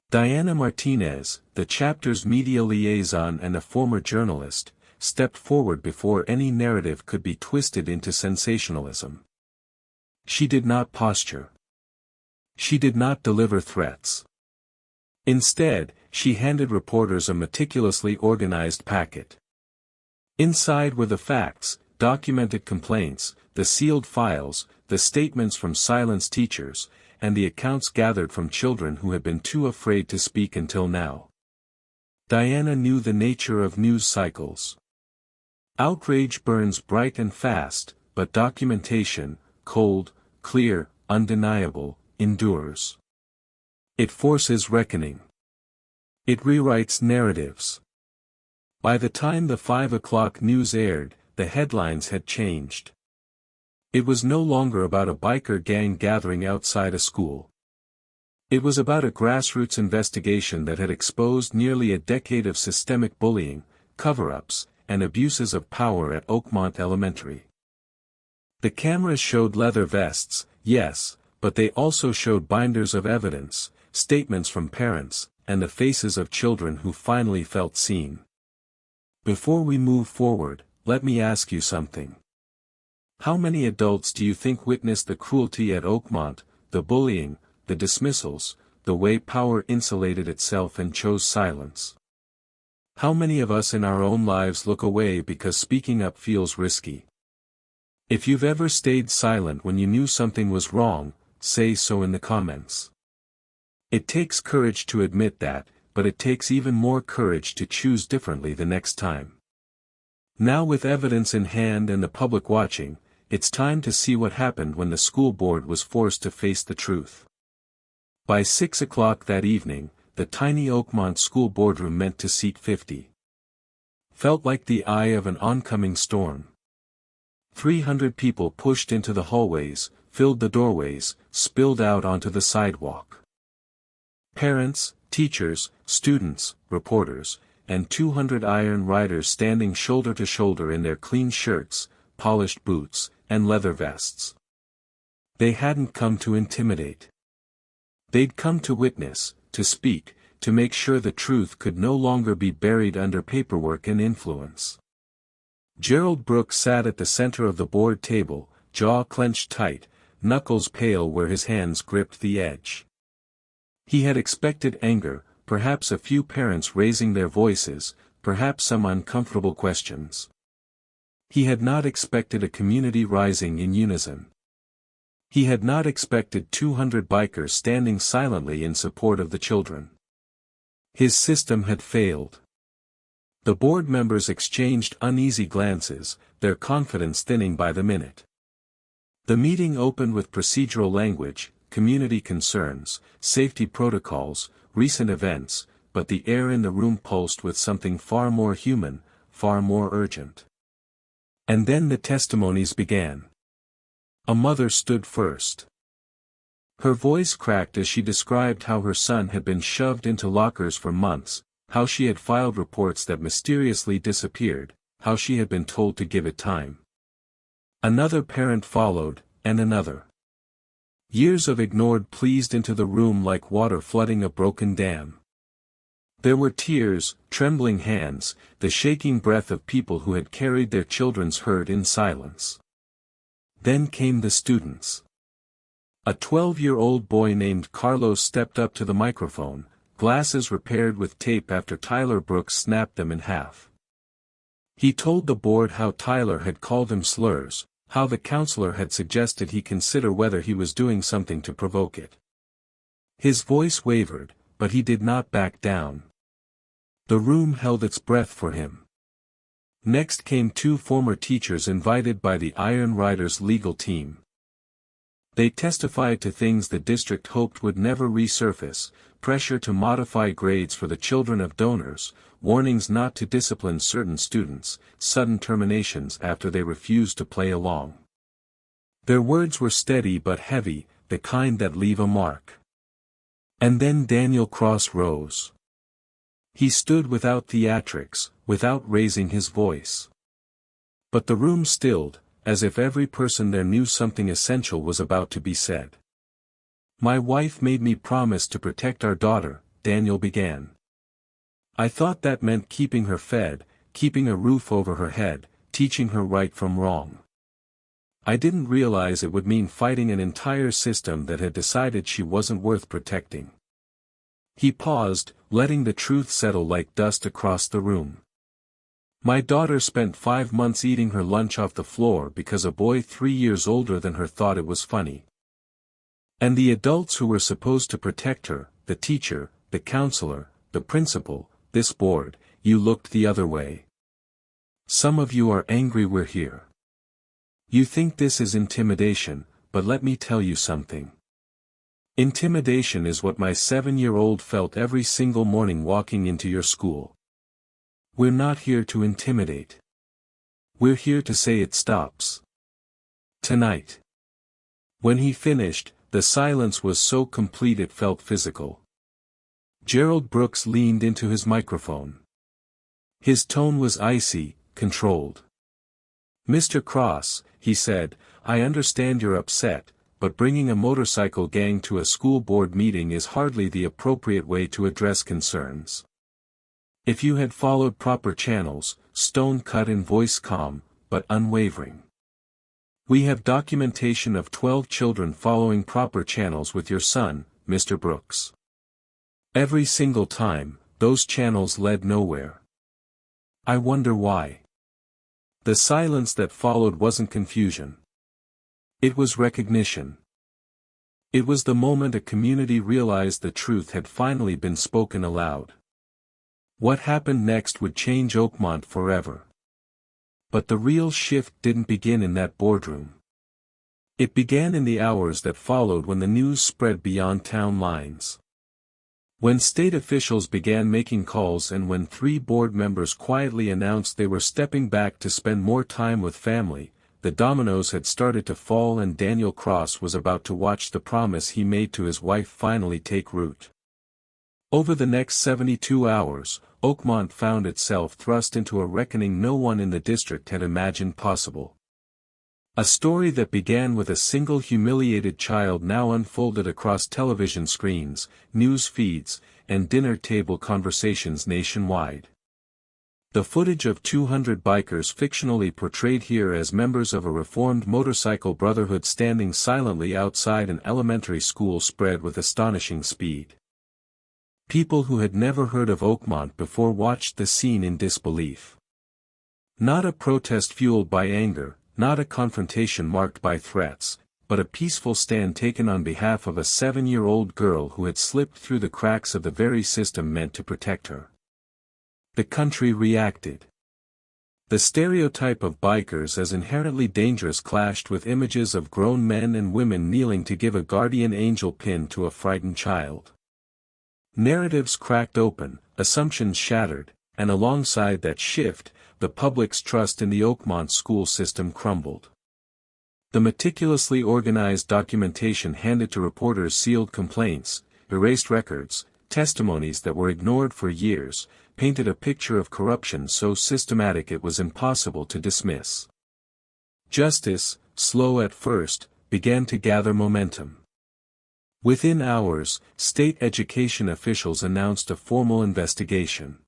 Diana Martinez, the chapter's media liaison and a former journalist, stepped forward before any narrative could be twisted into sensationalism. She did not posture. She did not deliver threats. Instead, she handed reporters a meticulously organized packet. Inside were the facts, documented complaints, the sealed files, the statements from silenced teachers, and the accounts gathered from children who had been too afraid to speak until now. Diana knew the nature of news cycles. Outrage burns bright and fast, but documentation, cold, clear, undeniable, endures. It forces reckoning. It rewrites narratives. By the time the 5 o'clock news aired, the headlines had changed. It was no longer about a biker gang gathering outside a school. It was about a grassroots investigation that had exposed nearly a decade of systemic bullying, cover-ups, and abuses of power at Oakmont Elementary. The cameras showed leather vests, yes, but they also showed binders of evidence, statements from parents, and the faces of children who finally felt seen. Before we move forward, let me ask you something. How many adults do you think witnessed the cruelty at Oakmont, the bullying, the dismissals, the way power insulated itself and chose silence? How many of us in our own lives look away because speaking up feels risky? If you've ever stayed silent when you knew something was wrong, say so in the comments. It takes courage to admit that, but it takes even more courage to choose differently the next time. Now with evidence in hand and the public watching, it's time to see what happened when the school board was forced to face the truth. By 6 o'clock that evening, the tiny Oakmont school boardroom meant to seat 50. Felt like the eye of an oncoming storm. 300 people pushed into the hallways, filled the doorways, spilled out onto the sidewalk. Parents, teachers, students, reporters, and 200 Iron Riders standing shoulder to shoulder in their clean shirts, polished boots, and leather vests. They hadn't come to intimidate. They'd come to witness, to speak, to make sure the truth could no longer be buried under paperwork and influence. Gerald Brooks sat at the center of the board table, jaw clenched tight, knuckles pale where his hands gripped the edge. He had expected anger, perhaps a few parents raising their voices, perhaps some uncomfortable questions. He had not expected a community rising in unison. He had not expected 200 bikers standing silently in support of the children. His system had failed. The board members exchanged uneasy glances, their confidence thinning by the minute. The meeting opened with procedural language, community concerns, safety protocols, recent events, but the air in the room pulsed with something far more human, far more urgent. And then the testimonies began. A mother stood first. Her voice cracked as she described how her son had been shoved into lockers for months, how she had filed reports that mysteriously disappeared, how she had been told to give it time. Another parent followed, and another. Years of ignored pleased into the room like water flooding a broken dam. There were tears, trembling hands, the shaking breath of people who had carried their children's hurt in silence. Then came the students. A 12-year-old boy named Carlos stepped up to the microphone, glasses repaired with tape after Tyler Brooks snapped them in half. He told the board how Tyler had called him slurs, how the counselor had suggested he consider whether he was doing something to provoke it. His voice wavered, but he did not back down. The room held its breath for him. Next came two former teachers invited by the Iron Riders legal team. They testified to things the district hoped would never resurface: pressure to modify grades for the children of donors, warnings not to discipline certain students, sudden terminations after they refused to play along. Their words were steady but heavy, the kind that leave a mark. And then Daniel Cross rose. He stood without theatrics, without raising his voice. But the room stilled, as if every person there knew something essential was about to be said. "My wife made me promise to protect our daughter," Daniel began. "I thought that meant keeping her fed, keeping a roof over her head, teaching her right from wrong. I didn't realize it would mean fighting an entire system that had decided she wasn't worth protecting." He paused, letting the truth settle like dust across the room. "My daughter spent 5 months eating her lunch off the floor because a boy 3 years older than her thought it was funny. And the adults who were supposed to protect her, the teacher, the counselor, the principal, this board, you looked the other way. Some of you are angry we're here. You think this is intimidation, but let me tell you something. Intimidation is what my 7-year-old felt every single morning walking into your school. We're not here to intimidate. We're here to say it stops. Tonight." When he finished, the silence was so complete it felt physical. Gerald Brooks leaned into his microphone. His tone was icy, controlled. "Mr. Cross," he said, "I understand you're upset, but bringing a motorcycle gang to a school board meeting is hardly the appropriate way to address concerns. If you had followed proper channels, stone-cut and voice calm, but unwavering. We have documentation of 12 children following proper channels with your son, Mr. Brooks. Every single time, those channels led nowhere. I wonder why." The silence that followed wasn't confusion. It was recognition. It was the moment a community realized the truth had finally been spoken aloud. What happened next would change Oakmont forever. But the real shift didn't begin in that boardroom. It began in the hours that followed when the news spread beyond town lines. When state officials began making calls and when 3 board members quietly announced they were stepping back to spend more time with family, the dominoes had started to fall and Daniel Cross was about to watch the promise he made to his wife finally take root. Over the next 72 hours, Oakmont found itself thrust into a reckoning no one in the district had imagined possible. A story that began with a single humiliated child now unfolded across television screens, news feeds, and dinner table conversations nationwide. The footage of 200 bikers fictionally portrayed here as members of a reformed motorcycle brotherhood standing silently outside an elementary school spread with astonishing speed. People who had never heard of Oakmont before watched the scene in disbelief. Not a protest fueled by anger, not a confrontation marked by threats, but a peaceful stand taken on behalf of a 7-year-old girl who had slipped through the cracks of the very system meant to protect her. The country reacted. The stereotype of bikers as inherently dangerous clashed with images of grown men and women kneeling to give a guardian angel pin to a frightened child. Narratives cracked open, assumptions shattered, and alongside that shift, the public's trust in the Oakmont school system crumbled. The meticulously organized documentation handed to reporters sealed complaints, erased records, testimonies that were ignored for years, painted a picture of corruption so systematic it was impossible to dismiss. Justice, slow at first, began to gather momentum. Within hours, state education officials announced a formal investigation.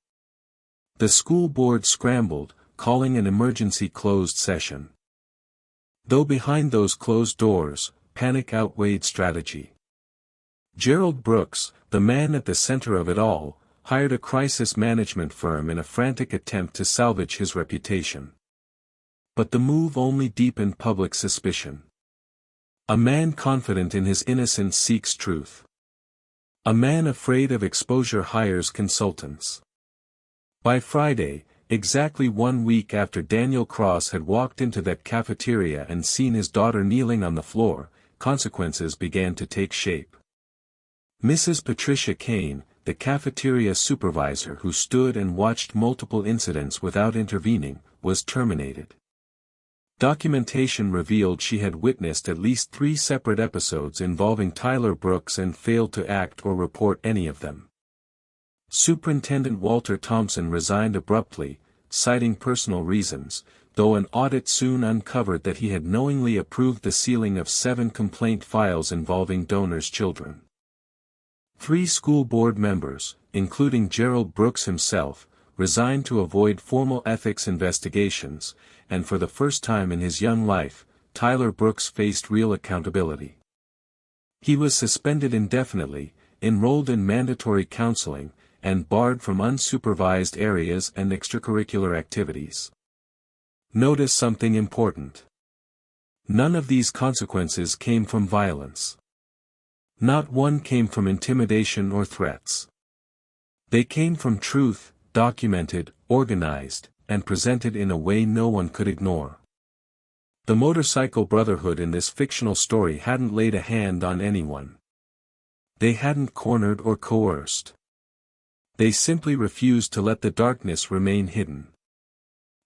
The school board scrambled, calling an emergency closed session. Though behind those closed doors, panic outweighed strategy. Gerald Brooks, the man at the center of it all, hired a crisis management firm in a frantic attempt to salvage his reputation. But the move only deepened public suspicion. A man confident in his innocence seeks truth. A man afraid of exposure hires consultants. By Friday, exactly 1 week after Daniel Cross had walked into that cafeteria and seen his daughter kneeling on the floor, consequences began to take shape. Mrs. Patricia Kane, the cafeteria supervisor who stood and watched multiple incidents without intervening, was terminated. Documentation revealed she had witnessed at least 3 separate episodes involving Tyler Brooks and failed to act or report any of them. Superintendent Walter Thompson resigned abruptly, citing personal reasons, though an audit soon uncovered that he had knowingly approved the sealing of 7 complaint files involving donors' children. 3 school board members, including Gerald Brooks himself, resigned to avoid formal ethics investigations, and for the first time in his young life, Tyler Brooks faced real accountability. He was suspended indefinitely, enrolled in mandatory counseling, and barred from unsupervised areas and extracurricular activities. Notice something important. None of these consequences came from violence. Not one came from intimidation or threats. They came from truth, documented, organized, and presented in a way no one could ignore. The motorcycle brotherhood in this fictional story hadn't laid a hand on anyone. They hadn't cornered or coerced. They simply refused to let the darkness remain hidden.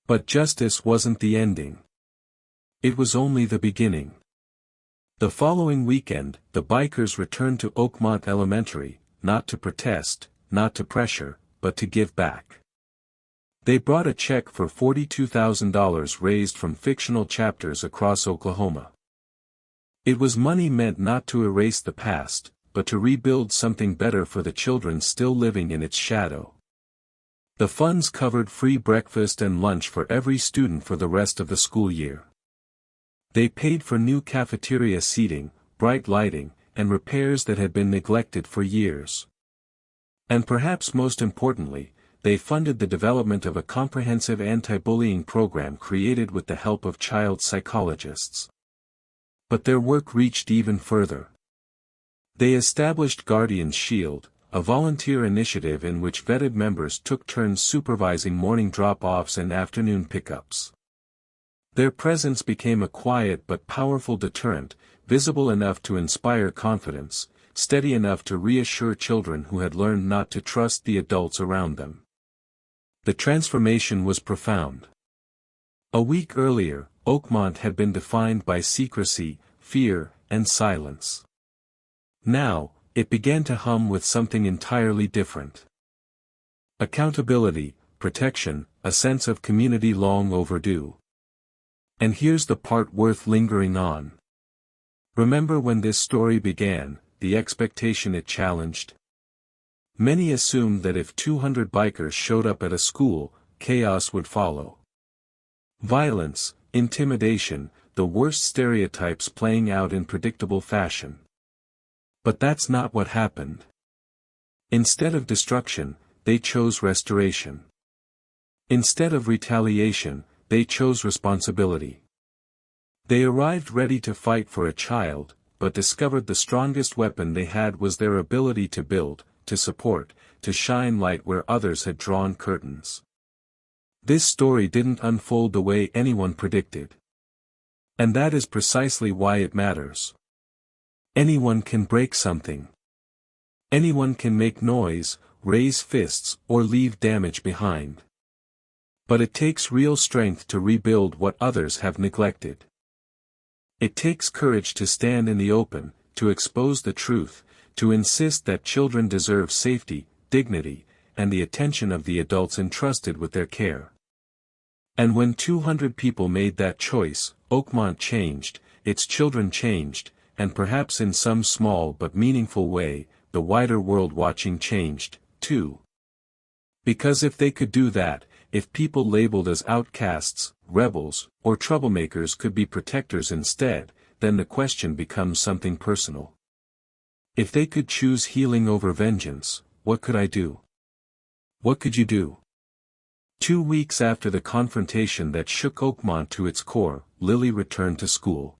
But justice wasn't the ending. It was only the beginning. The following weekend, the bikers returned to Oakmont Elementary, not to protest, not to pressure, but to give back. They brought a check for $42,000 raised from fictional chapters across Oklahoma. It was money meant not to erase the past, but to rebuild something better for the children still living in its shadow. The funds covered free breakfast and lunch for every student for the rest of the school year. They paid for new cafeteria seating, bright lighting, and repairs that had been neglected for years. And perhaps most importantly, they funded the development of a comprehensive anti-bullying program created with the help of child psychologists. But their work reached even further. They established Guardian's Shield, a volunteer initiative in which vetted members took turns supervising morning drop-offs and afternoon pickups. Their presence became a quiet but powerful deterrent, visible enough to inspire confidence, steady enough to reassure children who had learned not to trust the adults around them. The transformation was profound. A week earlier, Oakmont had been defined by secrecy, fear, and silence. Now, it began to hum with something entirely different. Accountability, protection, a sense of community long overdue. And here's the part worth lingering on. Remember when this story began, the expectation it challenged? Many assumed that if 200 bikers showed up at a school, chaos would follow. Violence, intimidation, the worst stereotypes playing out in predictable fashion. But that's not what happened. Instead of destruction, they chose restoration. Instead of retaliation, they chose responsibility. They arrived ready to fight for a child, but discovered the strongest weapon they had was their ability to build, to support, to shine light where others had drawn curtains. This story didn't unfold the way anyone predicted. And that is precisely why it matters. Anyone can break something. Anyone can make noise, raise fists, or leave damage behind. But it takes real strength to rebuild what others have neglected. It takes courage to stand in the open, to expose the truth, to insist that children deserve safety, dignity, and the attention of the adults entrusted with their care. And when 200 people made that choice, Oakmont changed, its children changed, and perhaps in some small but meaningful way, the wider world watching changed, too. Because if they could do that, if people labeled as outcasts, rebels, or troublemakers could be protectors instead, then the question becomes something personal. If they could choose healing over vengeance, what could I do? What could you do? 2 weeks after the confrontation that shook Oakmont to its core, Lily returned to school.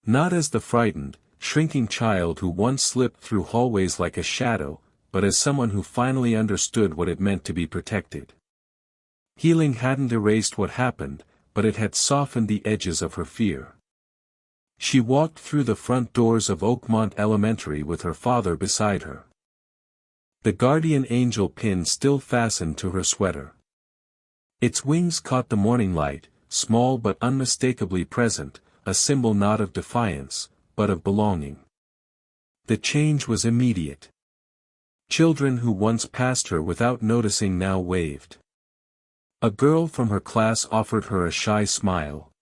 Not as the frightened, shrinking child who once slipped through hallways like a shadow, but as someone who finally understood what it meant to be protected. Healing hadn't erased what happened, but it had softened the edges of her fear. She walked through the front doors of Oakmont Elementary with her father beside her. The guardian angel pin still fastened to her sweater. Its wings caught the morning light, small but unmistakably present, a symbol not of defiance, but of belonging. The change was immediate. Children who once passed her without noticing now waved. A girl from her class offered her a shy smile.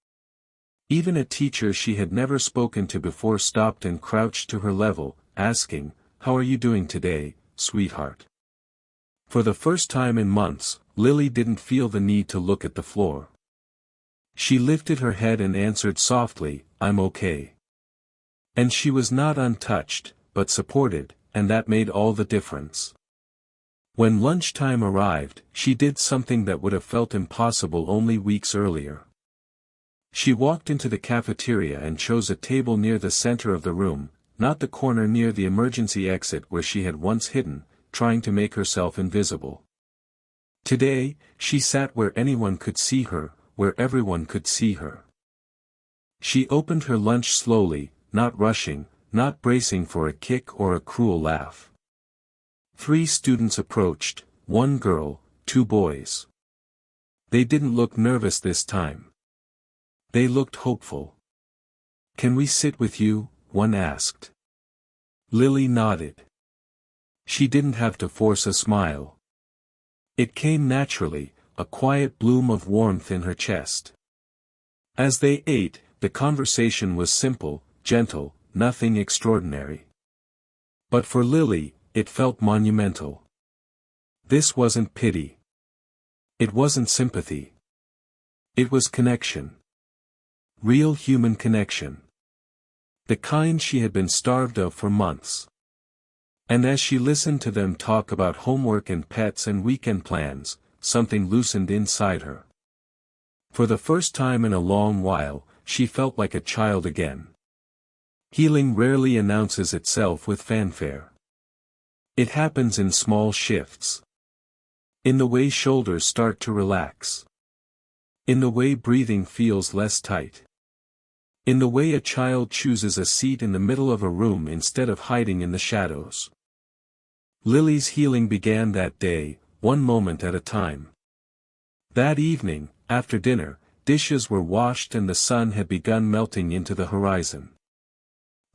Even a teacher she had never spoken to before stopped and crouched to her level, asking, "How are you doing today, sweetheart?" For the first time in months, Lily didn't feel the need to look at the floor. She lifted her head and answered softly, "I'm okay." And she was not untouched, but supported, and that made all the difference. When lunchtime arrived, she did something that would have felt impossible only weeks earlier. She walked into the cafeteria and chose a table near the center of the room, not the corner near the emergency exit where she had once hidden, trying to make herself invisible. Today, she sat where anyone could see her, where everyone could see her. She opened her lunch slowly, not rushing, not bracing for a kick or a cruel laugh. 3 students approached, 1 girl, 2 boys. They didn't look nervous this time. They looked hopeful. "Can we sit with you?" one asked. Lily nodded. She didn't have to force a smile. It came naturally, a quiet bloom of warmth in her chest. As they ate, the conversation was simple, gentle, nothing extraordinary. But for Lily, it felt monumental. This wasn't pity. It wasn't sympathy. It was connection. Real human connection. The kind she had been starved of for months. And as she listened to them talk about homework and pets and weekend plans, something loosened inside her. For the first time in a long while, she felt like a child again. Healing rarely announces itself with fanfare. It happens in small shifts. In the way shoulders start to relax. In the way breathing feels less tight. In the way a child chooses a seat in the middle of a room instead of hiding in the shadows. Lily's healing began that day, one moment at a time. That evening, after dinner, dishes were washed and the sun had begun melting into the horizon.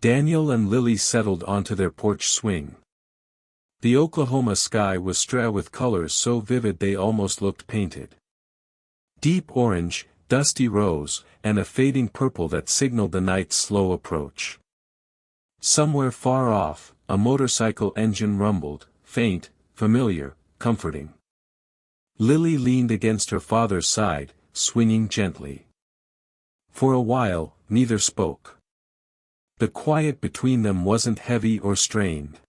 Daniel and Lily settled onto their porch swing. The Oklahoma sky was strewn with colors so vivid they almost looked painted. Deep orange, dusty rose, and a fading purple that signaled the night's slow approach. Somewhere far off, a motorcycle engine rumbled, faint, familiar, comforting. Lily leaned against her father's side, swinging gently. For a while, neither spoke. The quiet between them wasn't heavy or strained.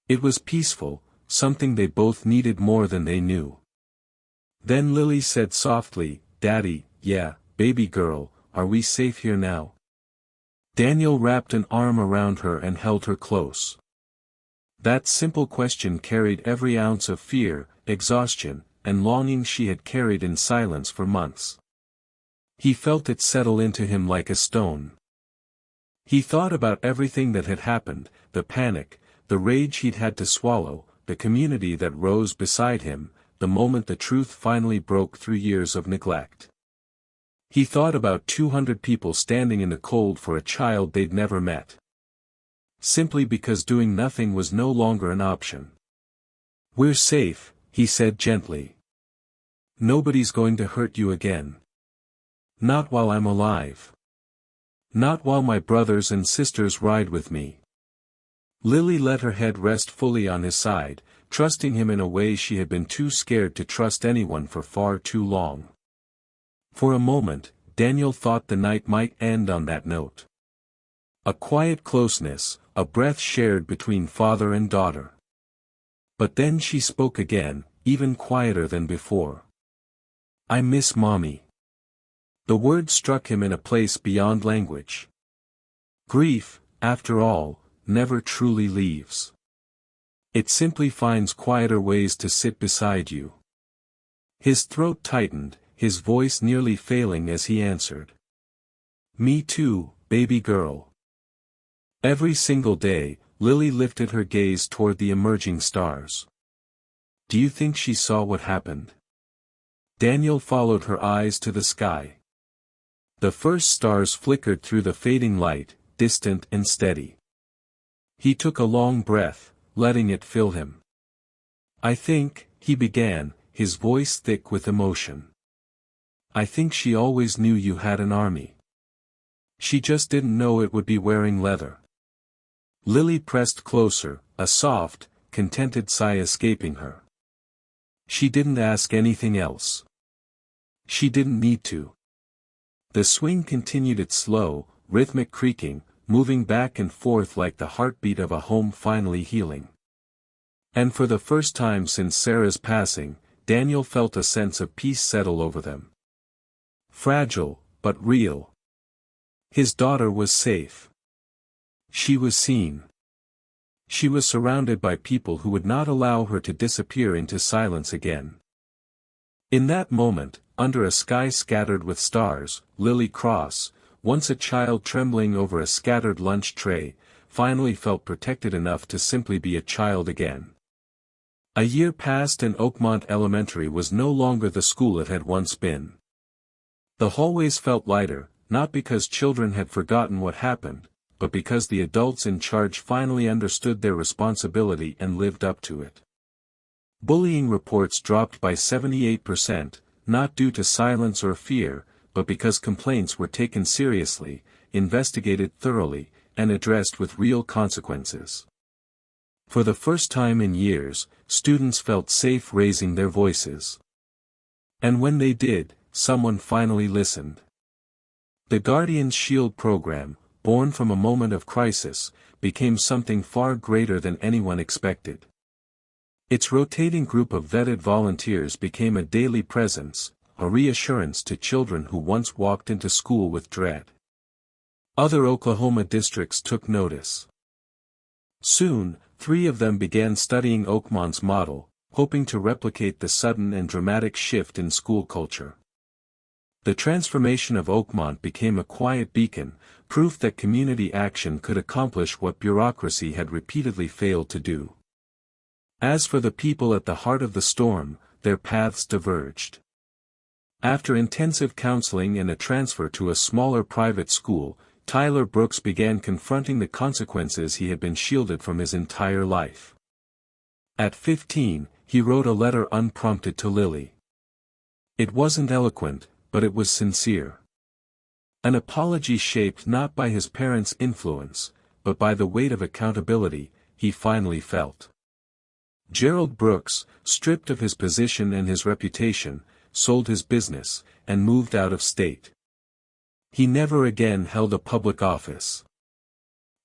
It was peaceful, something they both needed more than they knew. Then Lily said softly, "Daddy, yeah, baby girl, are we safe here now?" Daniel wrapped an arm around her and held her close. That simple question carried every ounce of fear, exhaustion, and longing she had carried in silence for months. He felt it settle into him like a stone. He thought about everything that had happened, the panic, the rage he'd had to swallow, the community that rose beside him, the moment the truth finally broke through years of neglect. He thought about 200 people standing in the cold for a child they'd never met. Simply because doing nothing was no longer an option. "We're safe," he said gently. "Nobody's going to hurt you again. Not while I'm alive. Not while my brothers and sisters ride with me." Lily let her head rest fully on his side, trusting him in a way she had been too scared to trust anyone for far too long. For a moment, Daniel thought the night might end on that note. A quiet closeness, a breath shared between father and daughter. But then she spoke again, even quieter than before. "I miss Mommy." The word struck him in a place beyond language. Grief, after all, never truly leaves. It simply finds quieter ways to sit beside you. His throat tightened, his voice nearly failing as he answered. "Me too, baby girl." Every single day, Lily lifted her gaze toward the emerging stars. Do you think she saw what happened? Daniel followed her eyes to the sky. The first stars flickered through the fading light, distant and steady. He took a long breath, letting it fill him. "I think," he began, his voice thick with emotion. "I think she always knew you had an army. She just didn't know it would be wearing leather." Lily pressed closer, a soft, contented sigh escaping her. She didn't ask anything else. She didn't need to. The swing continued its slow, rhythmic creaking, moving back and forth like the heartbeat of a home finally healing. And for the first time since Sarah's passing, Daniel felt a sense of peace settle over them. Fragile, but real. His daughter was safe. She was seen. She was surrounded by people who would not allow her to disappear into silence again. In that moment, under a sky scattered with stars, Lily Cross, once a child trembling over a scattered lunch tray, finally felt protected enough to simply be a child again. A year passed and Oakmont Elementary was no longer the school it had once been. The hallways felt lighter, not because children had forgotten what happened, but because the adults in charge finally understood their responsibility and lived up to it. Bullying reports dropped by 78%, not due to silence or fear, but because complaints were taken seriously, investigated thoroughly, and addressed with real consequences. For the first time in years, students felt safe raising their voices. And when they did, someone finally listened. The Guardian's Shield program, born from a moment of crisis, became something far greater than anyone expected. Its rotating group of vetted volunteers became a daily presence, a reassurance to children who once walked into school with dread. Other Oklahoma districts took notice. Soon, 3 of them began studying Oakmont's model, hoping to replicate the sudden and dramatic shift in school culture. The transformation of Oakmont became a quiet beacon, proof that community action could accomplish what bureaucracy had repeatedly failed to do. As for the people at the heart of the storm, their paths diverged. After intensive counseling and a transfer to a smaller private school, Tyler Brooks began confronting the consequences he had been shielded from his entire life. At 15, he wrote a letter unprompted to Lily. It wasn't eloquent, but it was sincere. An apology shaped not by his parents' influence, but by the weight of accountability he finally felt. Gerald Brooks, stripped of his position and his reputation, sold his business, and moved out of state. He never again held a public office.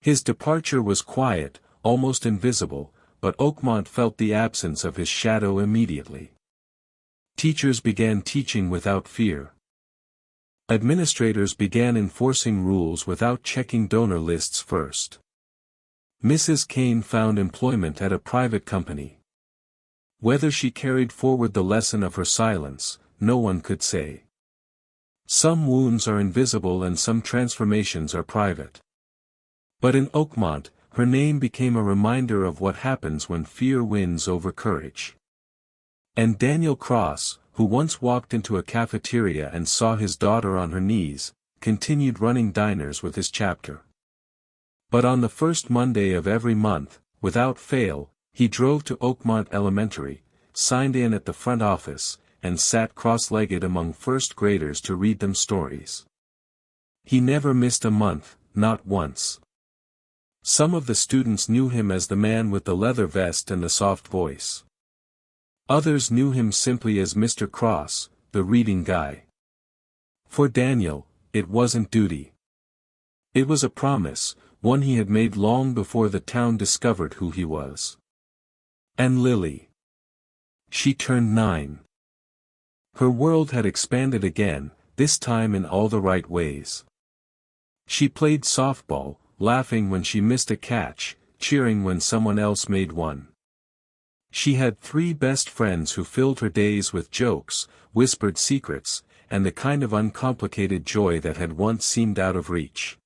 His departure was quiet, almost invisible, but Oakmont felt the absence of his shadow immediately. Teachers began teaching without fear. Administrators began enforcing rules without checking donor lists first. Mrs. Kane found employment at a private company. Whether she carried forward the lesson of her silence, no one could say. Some wounds are invisible and some transformations are private. But in Oakmont, her name became a reminder of what happens when fear wins over courage. And Daniel Cross, who once walked into a cafeteria and saw his daughter on her knees, continued running diners with his chapter. But on the first Monday of every month, without fail, he drove to Oakmont Elementary, signed in at the front office, and sat cross-legged among first graders to read them stories. He never missed a month, not once. Some of the students knew him as the man with the leather vest and the soft voice. Others knew him simply as Mr. Cross, the reading guy. For Daniel, it wasn't duty. It was a promise, one he had made long before the town discovered who he was. And Lily. She turned 9. Her world had expanded again, this time in all the right ways. She played softball, laughing when she missed a catch, cheering when someone else made one. She had 3 best friends who filled her days with jokes, whispered secrets, and the kind of uncomplicated joy that had once seemed out of reach.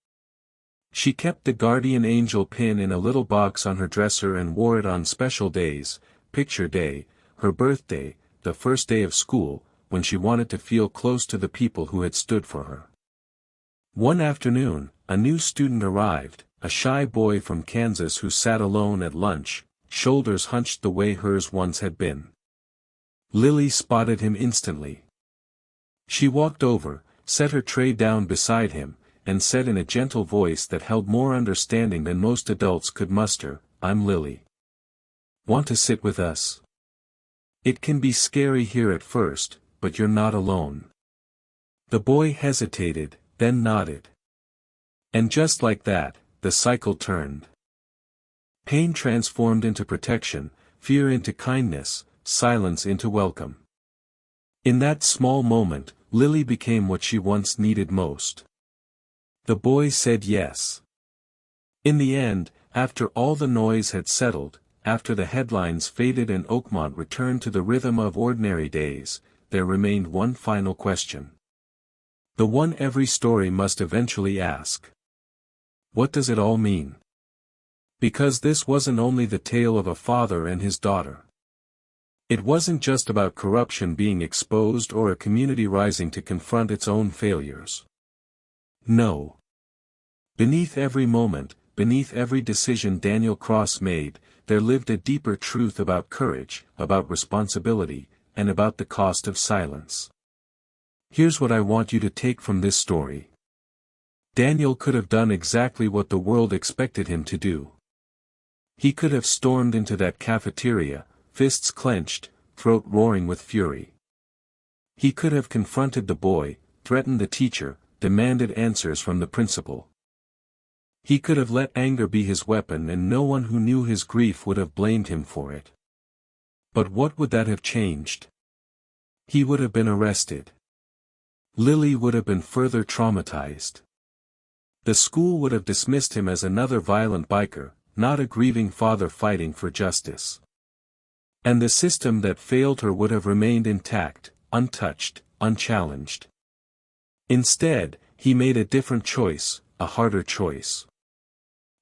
She kept the guardian angel pin in a little box on her dresser and wore it on special days, picture day, her birthday, the first day of school, when she wanted to feel close to the people who had stood for her. One afternoon, a new student arrived, a shy boy from Kansas who sat alone at lunch, shoulders hunched the way hers once had been. Lily spotted him instantly. She walked over, set her tray down beside him, and said in a gentle voice that held more understanding than most adults could muster, "I'm Lily. Want to sit with us? It can be scary here at first, but you're not alone." The boy hesitated, then nodded. And just like that, the cycle turned. Pain transformed into protection, fear into kindness, silence into welcome. In that small moment, Lily became what she once needed most. The boy said yes. In the end, after all the noise had settled, after the headlines faded and Oakmont returned to the rhythm of ordinary days, there remained one final question. The one every story must eventually ask. What does it all mean? Because this wasn't only the tale of a father and his daughter. It wasn't just about corruption being exposed or a community rising to confront its own failures. No. Beneath every moment, beneath every decision Daniel Cross made, there lived a deeper truth about courage, about responsibility, and about the cost of silence. Here's what I want you to take from this story. Daniel could have done exactly what the world expected him to do. He could have stormed into that cafeteria, fists clenched, throat roaring with fury. He could have confronted the boy, threatened the teacher, demanded answers from the principal. He could have let anger be his weapon and no one who knew his grief would have blamed him for it. But what would that have changed? He would have been arrested. Lily would have been further traumatized. The school would have dismissed him as another violent biker, not a grieving father fighting for justice. And the system that failed her would have remained intact, untouched, unchallenged. Instead, he made a different choice, a harder choice.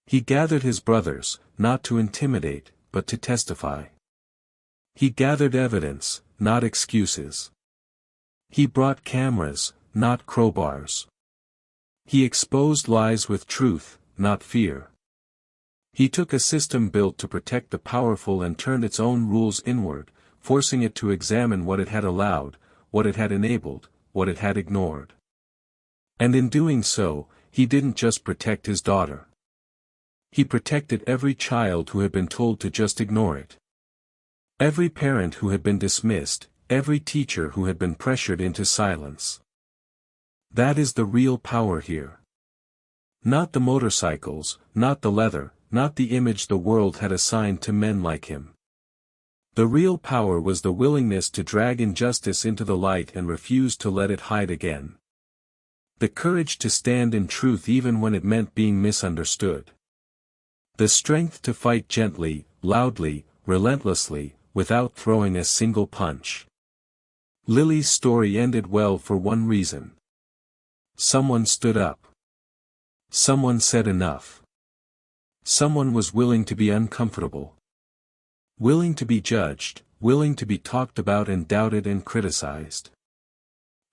He gathered his brothers, not to intimidate, but to testify. He gathered evidence, not excuses. He brought cameras, not crowbars. He exposed lies with truth, not fear. He took a system built to protect the powerful and turned its own rules inward, forcing it to examine what it had allowed, what it had enabled, what it had ignored. And in doing so, he didn't just protect his daughter. He protected every child who had been told to just ignore it. Every parent who had been dismissed, every teacher who had been pressured into silence. That is the real power here. Not the motorcycles, not the leather, not the image the world had assigned to men like him. The real power was the willingness to drag injustice into the light and refuse to let it hide again. The courage to stand in truth even when it meant being misunderstood. The strength to fight gently, loudly, relentlessly, without throwing a single punch. Lily's story ended well for one reason. Someone stood up. Someone said enough. Someone was willing to be uncomfortable. Willing to be judged, willing to be talked about and doubted and criticized.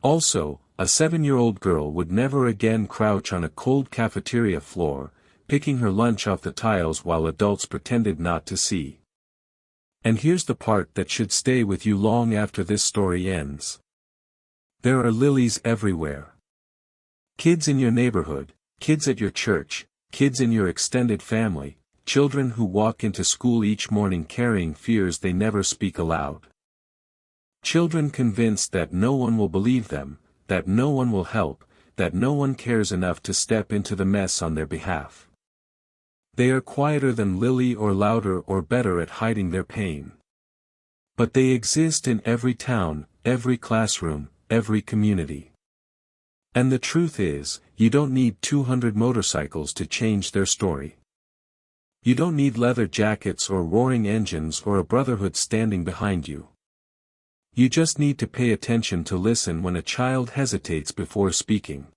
Also, a 7-year-old girl would never again crouch on a cold cafeteria floor, picking her lunch off the tiles while adults pretended not to see. And here's the part that should stay with you long after this story ends. There are Lilies everywhere. Kids in your neighborhood, kids at your church, kids in your extended family, children who walk into school each morning carrying fears they never speak aloud. Children convinced that no one will believe them, that no one will help, that no one cares enough to step into the mess on their behalf. They are quieter than Lily or louder or better at hiding their pain. But they exist in every town, every classroom, every community. And the truth is, you don't need 200 motorcycles to change their story. You don't need leather jackets or roaring engines or a brotherhood standing behind you. You just need to pay attention to listen when a child hesitates before speaking.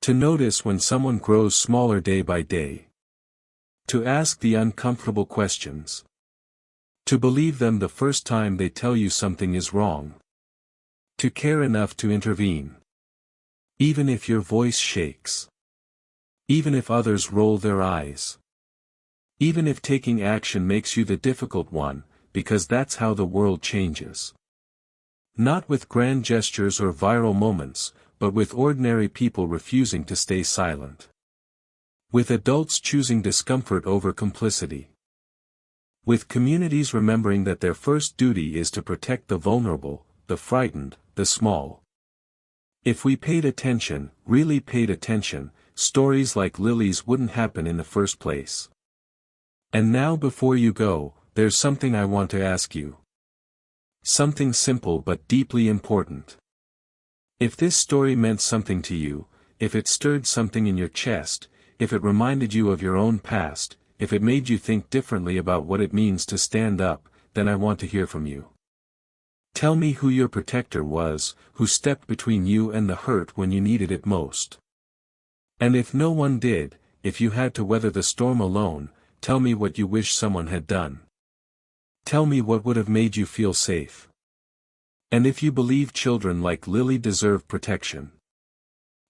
To notice when someone grows smaller day by day. To ask the uncomfortable questions. To believe them the first time they tell you something is wrong. To care enough to intervene. Even if your voice shakes. Even if others roll their eyes. Even if taking action makes you the difficult one, because that's how the world changes. Not with grand gestures or viral moments, but with ordinary people refusing to stay silent. With adults choosing discomfort over complicity. With communities remembering that their first duty is to protect the vulnerable, the frightened, the small. If we paid attention, really paid attention, stories like Lily's wouldn't happen in the first place. And now before you go, there's something I want to ask you. Something simple but deeply important. If this story meant something to you, if it stirred something in your chest, if it reminded you of your own past, if it made you think differently about what it means to stand up, then I want to hear from you. Tell me who your protector was, who stepped between you and the hurt when you needed it most. And if no one did, if you had to weather the storm alone, tell me what you wish someone had done. Tell me what would have made you feel safe. And if you believe children like Lily deserve protection.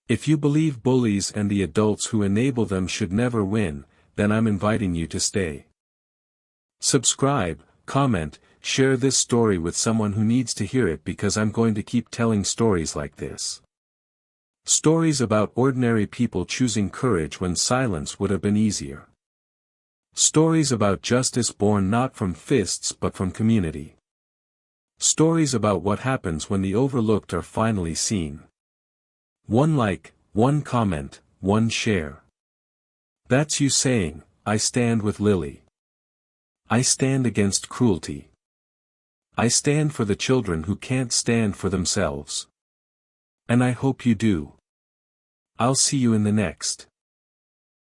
If you believe bullies and the adults who enable them should never win, then I'm inviting you to stay. Subscribe, comment, share this story with someone who needs to hear it because I'm going to keep telling stories like this. Stories about ordinary people choosing courage when silence would have been easier. Stories about justice born not from fists but from community. Stories about what happens when the overlooked are finally seen. One like, one comment, one share. That's you saying, I stand with Lily. I stand against cruelty. I stand for the children who can't stand for themselves. And I hope you do. I'll see you in the next.